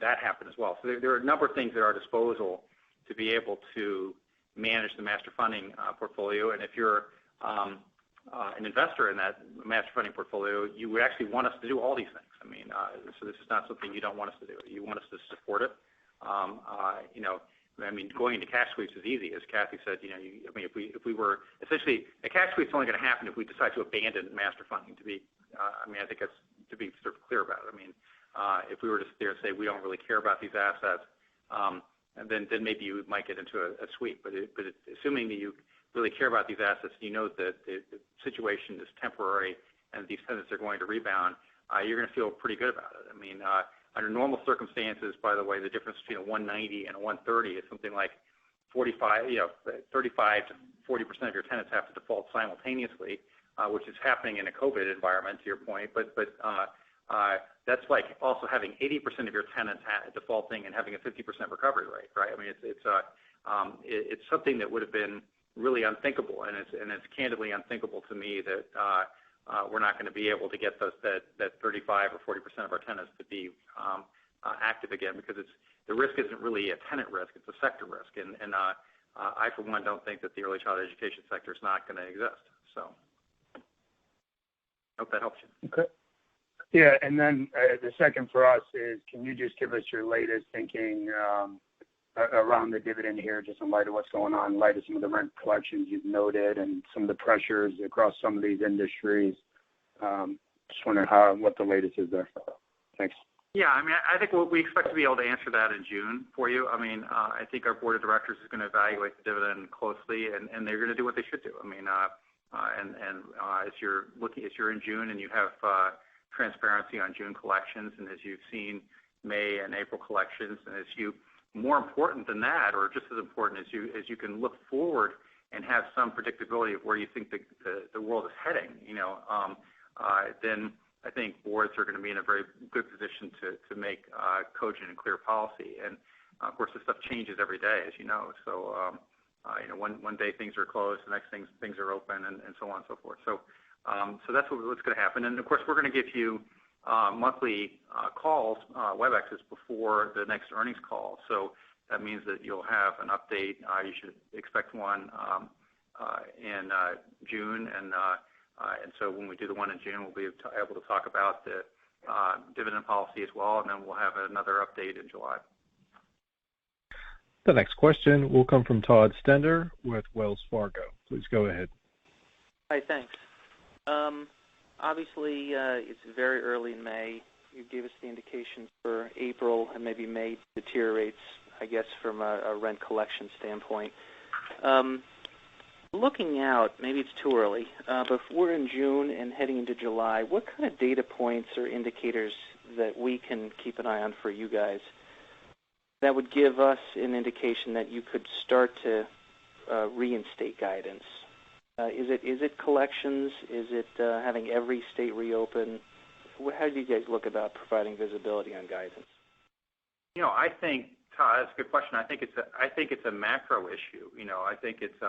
that happen as well. So there are a number of things at our disposal to be able to manage the master funding portfolio. And if you're an investor in that master funding portfolio, you would actually want us to do all these things. I mean, so this is not something you don't want us to do. You want us to support it. Going into cash sweeps is easy, as Kathy said. If we were essentially a cash sweep is only going to happen if we decide to abandon master funding. I think that's to be sort of clear about it. If we were to say we don't really care about these assets, and then maybe you might get into a sweep. But assuming that you really care about these assets, that the situation is temporary and these tenants are going to rebound, you're going to feel pretty good about it. Under normal circumstances, by the way, the difference between a 190 and a 130 is something like 35 to 40% of your tenants have to default simultaneously, which is happening in a COVID environment, to your point. But that's like also having 80% of your tenants defaulting and having a 50% recovery rate, right? It's something that would have been really unthinkable, and it's candidly unthinkable to me that we're not going to be able to get that 35 or 40% of our tenants to be active again, because the risk isn't really a tenant risk, it's a sector risk, and I for one don't think that the early childhood education sector is not going to exist. So I hope that helps you. Okay. Yeah, and then the second for us is, can you just give us your latest thinking around the dividend here, just in light of what's going on, in light of some of the rent collections you've noted and some of the pressures across some of these industries? Just wondering what the latest is there. Thanks. Yeah, I think we expect to be able to answer that in June for you. I think our board of directors is going to evaluate the dividend closely, and they're going to do what they should do. As you're in June and you have transparency on June collections, and as you've seen May and April collections, and more important than that, or just as important as you can look forward and have some predictability of where you think the world is heading, then I think boards are going to be in a very good position to make cogent and clear policy. And of course, this stuff changes every day, as you know. So one day things are closed, the next things are open, and so on and so forth. So that's what's going to happen. And of course, we're going to give you monthly calls, WebExes, before the next earnings call. So that means that you'll have an update. You should expect one in June, and so when we do the one in June, we'll be able to talk about the dividend policy as well, and then we'll have another update in July. The next question will come from Todd Stender with Wells Fargo. Please go ahead. Hi, thanks. Obviously, it's very early in May. You gave us the indications for April, and maybe May deteriorates, I guess, from a rent collection standpoint. Looking out, maybe it's too early, but if we're in June and heading into July, what kind of data points or indicators that we can keep an eye on for you guys that would give us an indication that you could start to reinstate guidance? Is it collections? Is it having every state reopen? How do you guys look about providing visibility on guidance? I think Todd, that's a good question. I think it's a macro issue. I think it's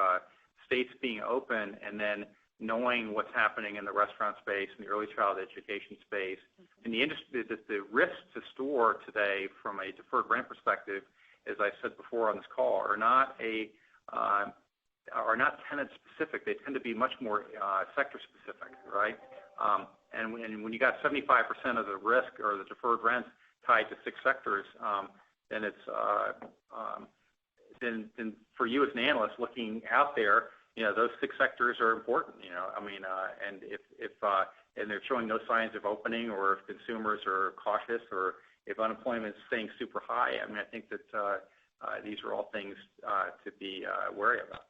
states being open and then knowing what's happening in the restaurant space and the early childhood education space. And the industry, the risks to store today from a deferred rent perspective, as I said before on this call, are not tenant specific. They tend to be much more sector specific, right? And when you got 75% of the risk or the deferred rent tied to 6 sectors, then it's then for you as an analyst looking out there, those 6 sectors are important. And if and they're showing no signs of opening, or if consumers are cautious, or if unemployment is staying super high, I think that these are all things to be wary about.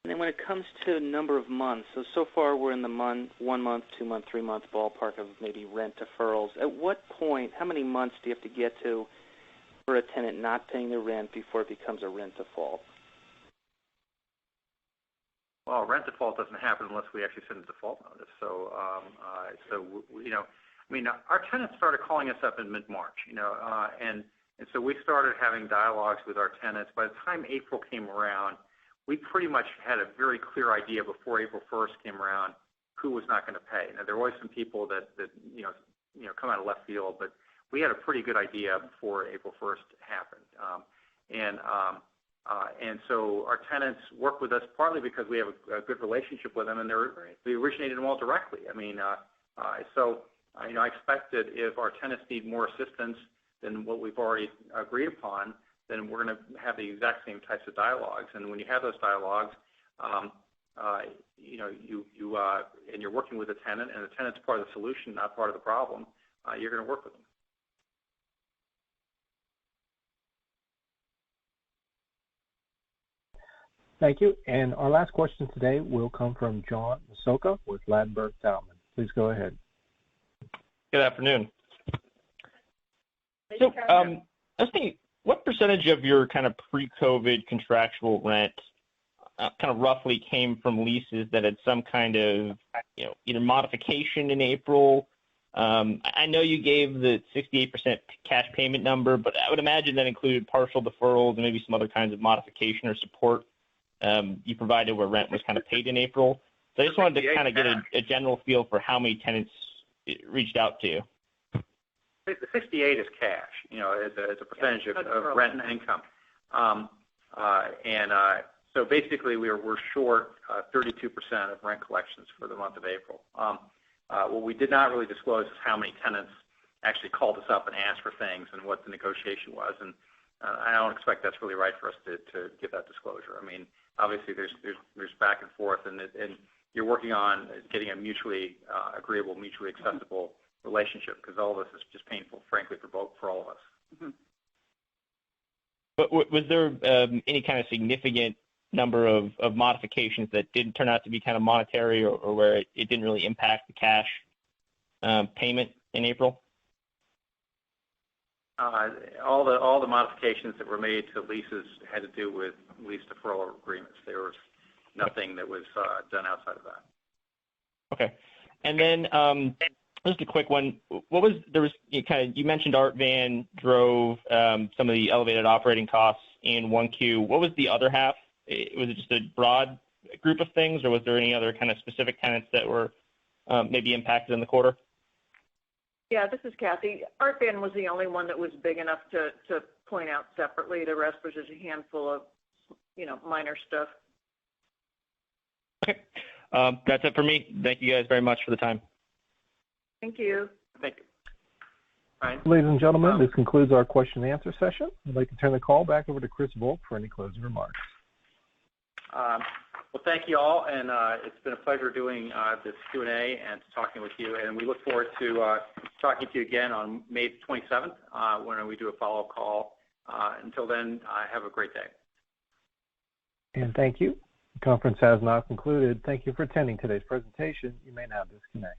And then when it comes to number of months, so far we're in the 1 month, 2 month, 3 month ballpark of maybe rent deferrals. At what point, how many months do you have to get to for a tenant not paying their rent before it becomes a rent default? Well, rent default doesn't happen unless we actually send a default notice. So, our tenants started calling us up in mid-March, and so we started having dialogues with our tenants. By the time April came around, we pretty much had a very clear idea before April 1st came around who was not going to pay. Now, there were always some people that come out of left field, but we had a pretty good idea before April 1st happened. And so our tenants work with us partly because we have a good relationship with them, and we originated them all directly. I expect that if our tenants need more assistance than what we've already agreed upon, then we're going to have the exact same types of dialogues. And when you have those dialogues, and you're working with a tenant, and the tenant's part of the solution, not part of the problem, you're going to work with them. Thank you. And our last question today will come from John Massocca with Ladenburg Thalmann. Please go ahead. Good afternoon. So, I was thinking, what percentage of your kind of pre-COVID contractual rent kind of roughly came from leases that had some kind of, either modification in April? I know you gave the 68% cash payment number, but I would imagine that included partial deferrals and maybe some other kinds of modification or support you provided where rent was kind of paid in April. So I just wanted to kind of get a general feel for how many tenants reached out to you. The 68 is cash, as a percentage of rent and income. So basically we're short 32% of rent collections for the month of April. What we did not really disclose is how many tenants actually called us up and asked for things and what the negotiation was. And I don't expect that's really right for us to give that disclosure. Obviously there's back and forth, and you're working on getting a mutually agreeable, mutually acceptable relationship, because all of this is just painful, frankly, for all of us. Mm-hmm. But was there any kind of significant number of modifications that didn't turn out to be kind of monetary, or where it didn't really impact the cash payment in April? All the modifications that were made to leases had to do with lease deferral agreements. There was nothing that was done outside of that. Okay, and then just a quick one. You mentioned Art Van drove some of the elevated operating costs in 1Q. What was the other half? Was it just a broad group of things, or was there any other kind of specific tenants that were maybe impacted in the quarter? Yeah, this is Kathy. Art Van was the only one that was big enough to point out separately. The rest was just a handful of, minor stuff. Okay. That's it for me. Thank you guys very much for the time. Thank you. Thank you. Ryan? Ladies and gentlemen, this concludes our question and answer session. I'd like to turn the call back over to Chris Volk for any closing remarks. Well, thank you all, and it's been a pleasure doing this Q&A and talking with you, and we look forward to talking to you again on May 27th when we do a follow-up call. Until then, have a great day. And thank you. The conference has now concluded. Thank you for attending today's presentation. You may now disconnect.